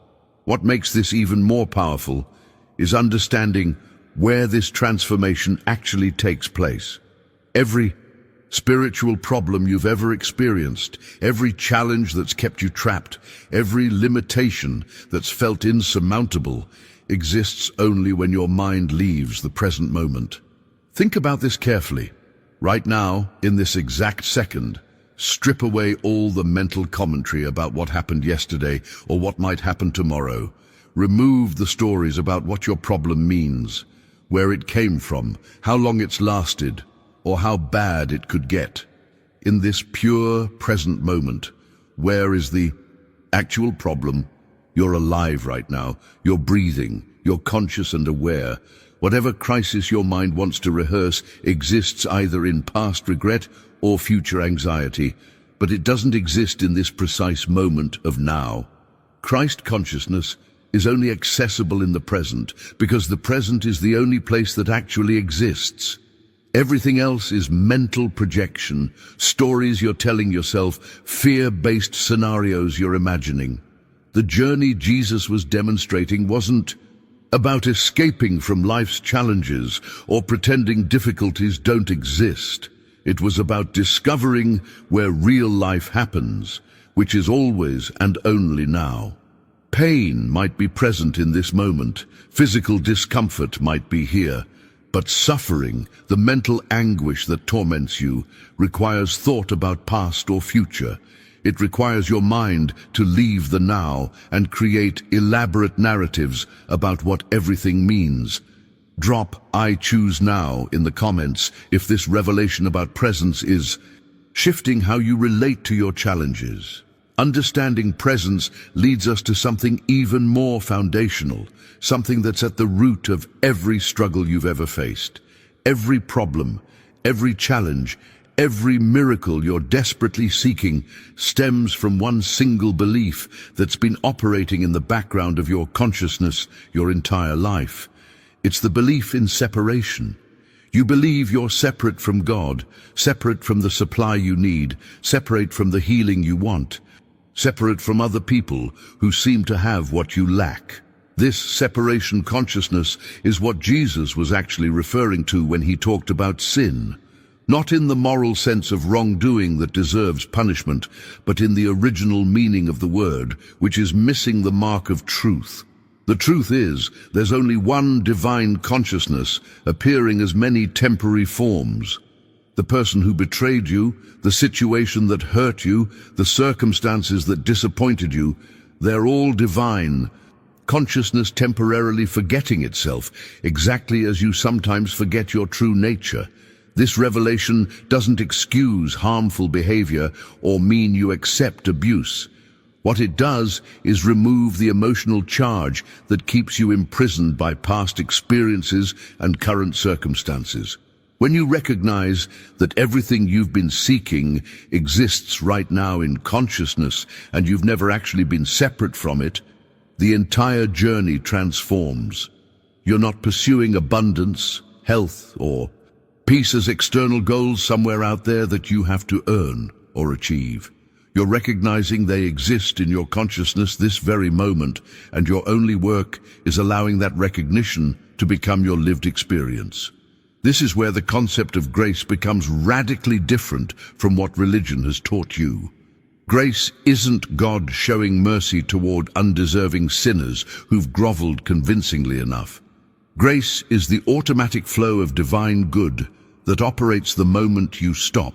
What makes this even more powerful is understanding where this transformation actually takes place. Every spiritual problem you've ever experienced, every challenge that's kept you trapped, every limitation that's felt insurmountable, exists only when your mind leaves the present moment. Think about this carefully. Right now, in this exact second, strip away all the mental commentary about what happened yesterday or what might happen tomorrow. Remove the stories about what your problem means, where it came from, how long it's lasted, or how bad it could get. In this pure present moment, where is the actual problem? You're alive right now. You're breathing. You're conscious and aware. Whatever crisis your mind wants to rehearse exists either in past regret or future anxiety, but it doesn't exist in this precise moment of now. Christ consciousness is only accessible in the present because the present is the only place that actually exists. Everything else is mental projection, stories you're telling yourself, fear-based scenarios you're imagining. The journey Jesus was demonstrating wasn't about escaping from life's challenges or pretending difficulties don't exist. It was about discovering where real life happens, which is always and only now. Pain might be present in this moment, physical discomfort might be here, but suffering, the mental anguish that torments you, requires thought about past or future. It requires your mind to leave the now and create elaborate narratives about what everything means. Drop "I choose now" in the comments if this revelation about presence is shifting how you relate to your challenges. Understanding presence leads us to something even more foundational, something that's at the root of every struggle you've ever faced. Every problem, every challenge, every miracle you're desperately seeking stems from one single belief that's been operating in the background of your consciousness your entire life. It's the belief in separation. You believe you're separate from God, separate from the supply you need, separate from the healing you want, separate from other people who seem to have what you lack. This separation consciousness is what Jesus was actually referring to when he talked about sin. Not in the moral sense of wrongdoing that deserves punishment, but in the original meaning of the word, which is missing the mark of truth. The truth is, there's only one divine consciousness appearing as many temporary forms. The person who betrayed you, the situation that hurt you, the circumstances that disappointed you, they're all divine. Consciousness temporarily forgetting itself, exactly as you sometimes forget your true nature. This revelation doesn't excuse harmful behavior or mean you accept abuse. What it does is remove the emotional charge that keeps you imprisoned by past experiences and current circumstances. When you recognize that everything you've been seeking exists right now in consciousness and you've never actually been separate from it, the entire journey transforms. You're not pursuing abundance, health, or peace as external goals somewhere out there that you have to earn or achieve. You're recognizing they exist in your consciousness this very moment, and your only work is allowing that recognition to become your lived experience. This is where the concept of grace becomes radically different from what religion has taught you. Grace isn't God showing mercy toward undeserving sinners who've groveled convincingly enough. Grace is the automatic flow of divine good that operates the moment you stop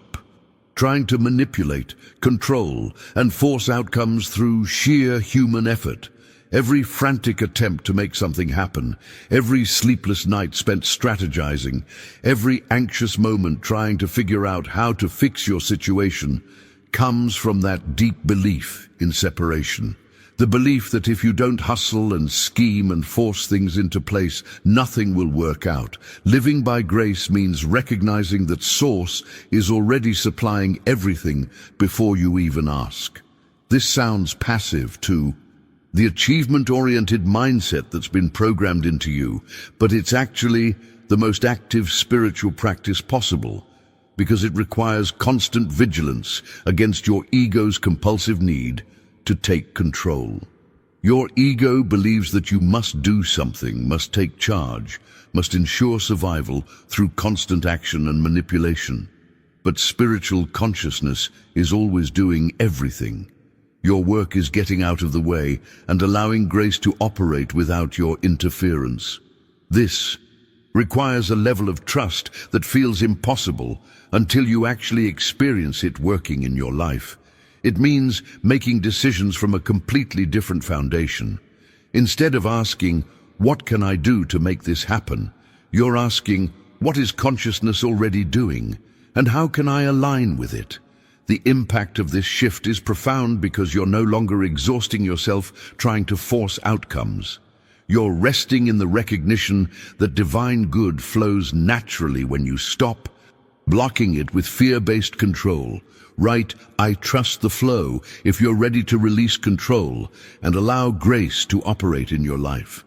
trying to manipulate, control, and force outcomes through sheer human effort. Every frantic attempt to make something happen, every sleepless night spent strategizing, every anxious moment trying to figure out how to fix your situation comes from that deep belief in separation. The belief that if you don't hustle and scheme and force things into place, nothing will work out. Living by grace means recognizing that Source is already supplying everything before you even ask. This sounds passive to the achievement-oriented mindset that's been programmed into you, but it's actually the most active spiritual practice possible, because it requires constant vigilance against your ego's compulsive need to take control. Your ego believes that you must do something, must take charge, must ensure survival through constant action and manipulation. But spiritual consciousness is always doing everything. Your work is getting out of the way and allowing grace to operate without your interference. This requires a level of trust that feels impossible until you actually experience it working in your life. It means making decisions from a completely different foundation. Instead of asking, "What can I do to make this happen?" you're asking, "What is consciousness already doing? And how can I align with it?" The impact of this shift is profound because you're no longer exhausting yourself trying to force outcomes. You're resting in the recognition that divine good flows naturally when you stop blocking it with fear-based control. Write, "I trust the flow," if you're ready to release control and allow grace to operate in your life.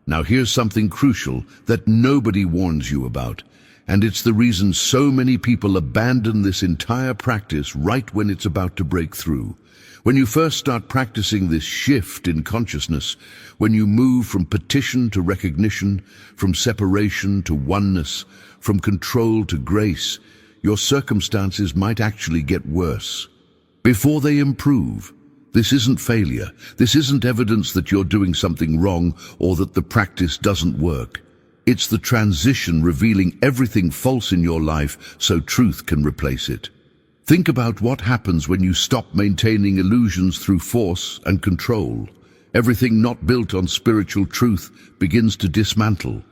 Now here's something crucial that nobody warns you about, and it's the reason so many people abandon this entire practice right when it's about to break through. When you first start practicing this shift in consciousness, when you move from petition to recognition, from separation to oneness, from control to grace, your circumstances might actually get worse before they improve. This isn't failure. This isn't evidence that you're doing something wrong or that the practice doesn't work. It's the transition revealing everything false in your life so truth can replace it. Think about what happens when you stop maintaining illusions through force and control. Everything not built on spiritual truth begins to dismantle.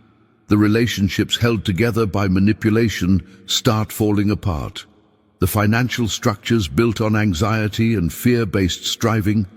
The relationships held together by manipulation start falling apart. The financial structures built on anxiety and fear-based striving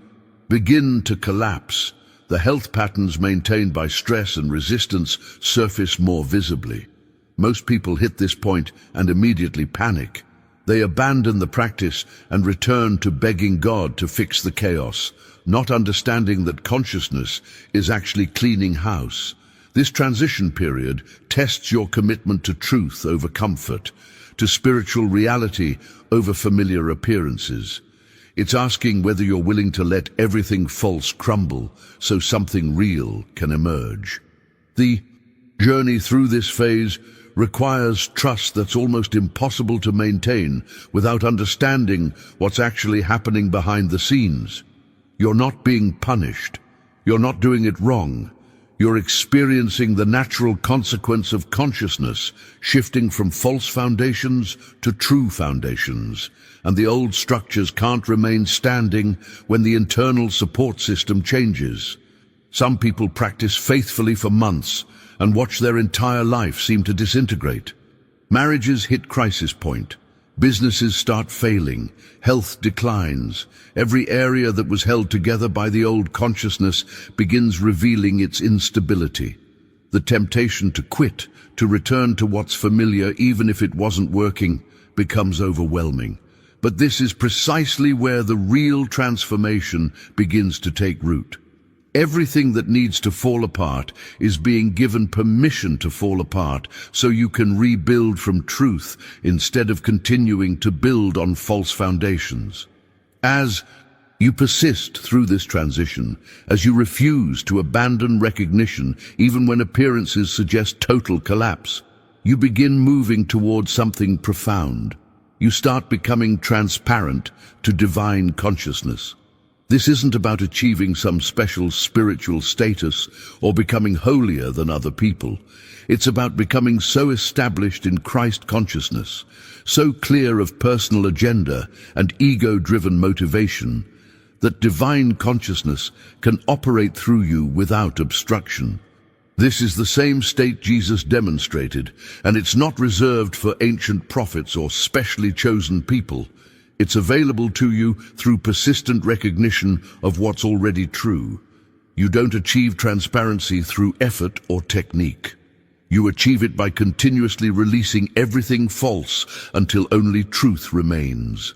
begin to collapse. The health patterns maintained by stress and resistance surface more visibly. Most people hit this point and immediately panic. They abandon the practice and return to begging God to fix the chaos, not understanding that consciousness is actually cleaning house. This transition period tests your commitment to truth over comfort, to spiritual reality over familiar appearances. It's asking whether you're willing to let everything false crumble so something real can emerge. The journey through this phase requires trust that's almost impossible to maintain without understanding what's actually happening behind the scenes. You're not being punished. You're not doing it wrong. You're experiencing the natural consequence of consciousness, shifting from false foundations to true foundations. And the old structures can't remain standing when the internal support system changes. Some people practice faithfully for months and watch their entire life seem to disintegrate. Marriages hit crisis point. Businesses start failing. Health declines. Every area that was held together by the old consciousness begins revealing its instability. The temptation to quit, to return to what's familiar even if it wasn't working, becomes overwhelming. But this is precisely where the real transformation begins to take root. Everything that needs to fall apart is being given permission to fall apart so you can rebuild from truth instead of continuing to build on false foundations. As you persist through this transition, as you refuse to abandon recognition even when appearances suggest total collapse, you begin moving towards something profound. You start becoming transparent to divine consciousness. This isn't about achieving some special spiritual status or becoming holier than other people. It's about becoming so established in Christ consciousness, so clear of personal agenda and ego-driven motivation, that divine consciousness can operate through you without obstruction. This is the same state Jesus demonstrated, and it's not reserved for ancient prophets or specially chosen people. It's available to you through persistent recognition of what's already true. You don't achieve transparency through effort or technique. You achieve it by continuously releasing everything false until only truth remains.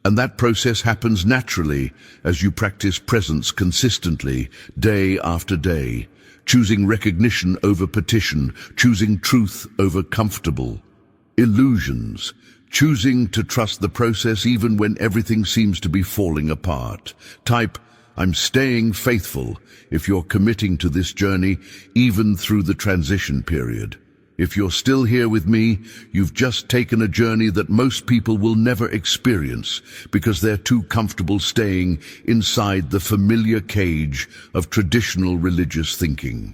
And that process happens naturally as you practice presence consistently, day after day, choosing recognition over petition, choosing truth over comfortable illusions, choosing to trust the process even when everything seems to be falling apart. Type, "I'm staying faithful," if you're committing to this journey, even through the transition period. If you're still here with me, you've just taken a journey that most people will never experience because they're too comfortable staying inside the familiar cage of traditional religious thinking.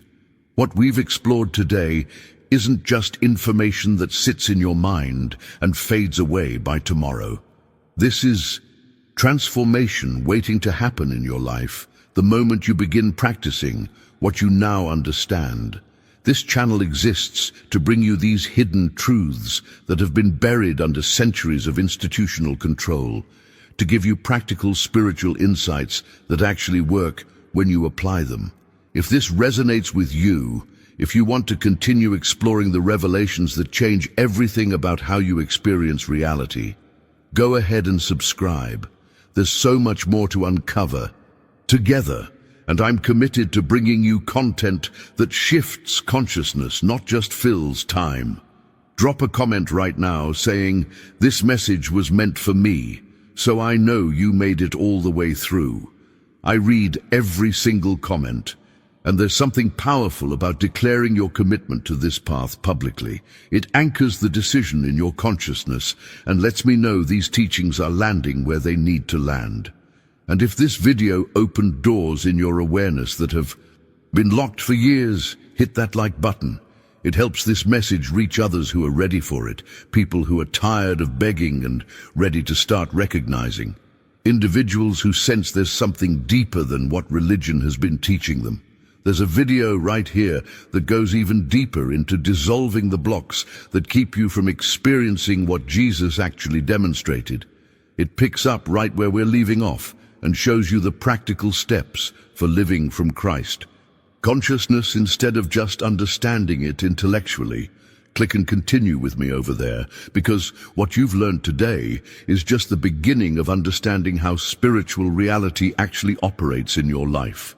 What we've explored today isn't just information that sits in your mind and fades away by tomorrow. This is transformation waiting to happen in your life the moment you begin practicing what you now understand. This channel exists to bring you these hidden truths that have been buried under centuries of institutional control, to give you practical spiritual insights that actually work when you apply them. If this resonates with you, if you want to continue exploring the revelations that change everything about how you experience reality, go ahead and subscribe. There's so much more to uncover together, and I'm committed to bringing you content that shifts consciousness, not just fills time. Drop a comment right now saying, "This message was meant for me," so I know you made it all the way through. I read every single comment. And there's something powerful about declaring your commitment to this path publicly. It anchors the decision in your consciousness and lets me know these teachings are landing where they need to land. And if this video opened doors in your awareness that have been locked for years, hit that like button. It helps this message reach others who are ready for it, people who are tired of begging and ready to start recognizing. Individuals who sense there's something deeper than what religion has been teaching them. There's a video right here that goes even deeper into dissolving the blocks that keep you from experiencing what Jesus actually demonstrated. It picks up right where we're leaving off and shows you the practical steps for living from Christ. Consciousness instead of just understanding it intellectually. Click and continue with me over there, because what you've learned today is just the beginning of understanding how spiritual reality actually operates in your life.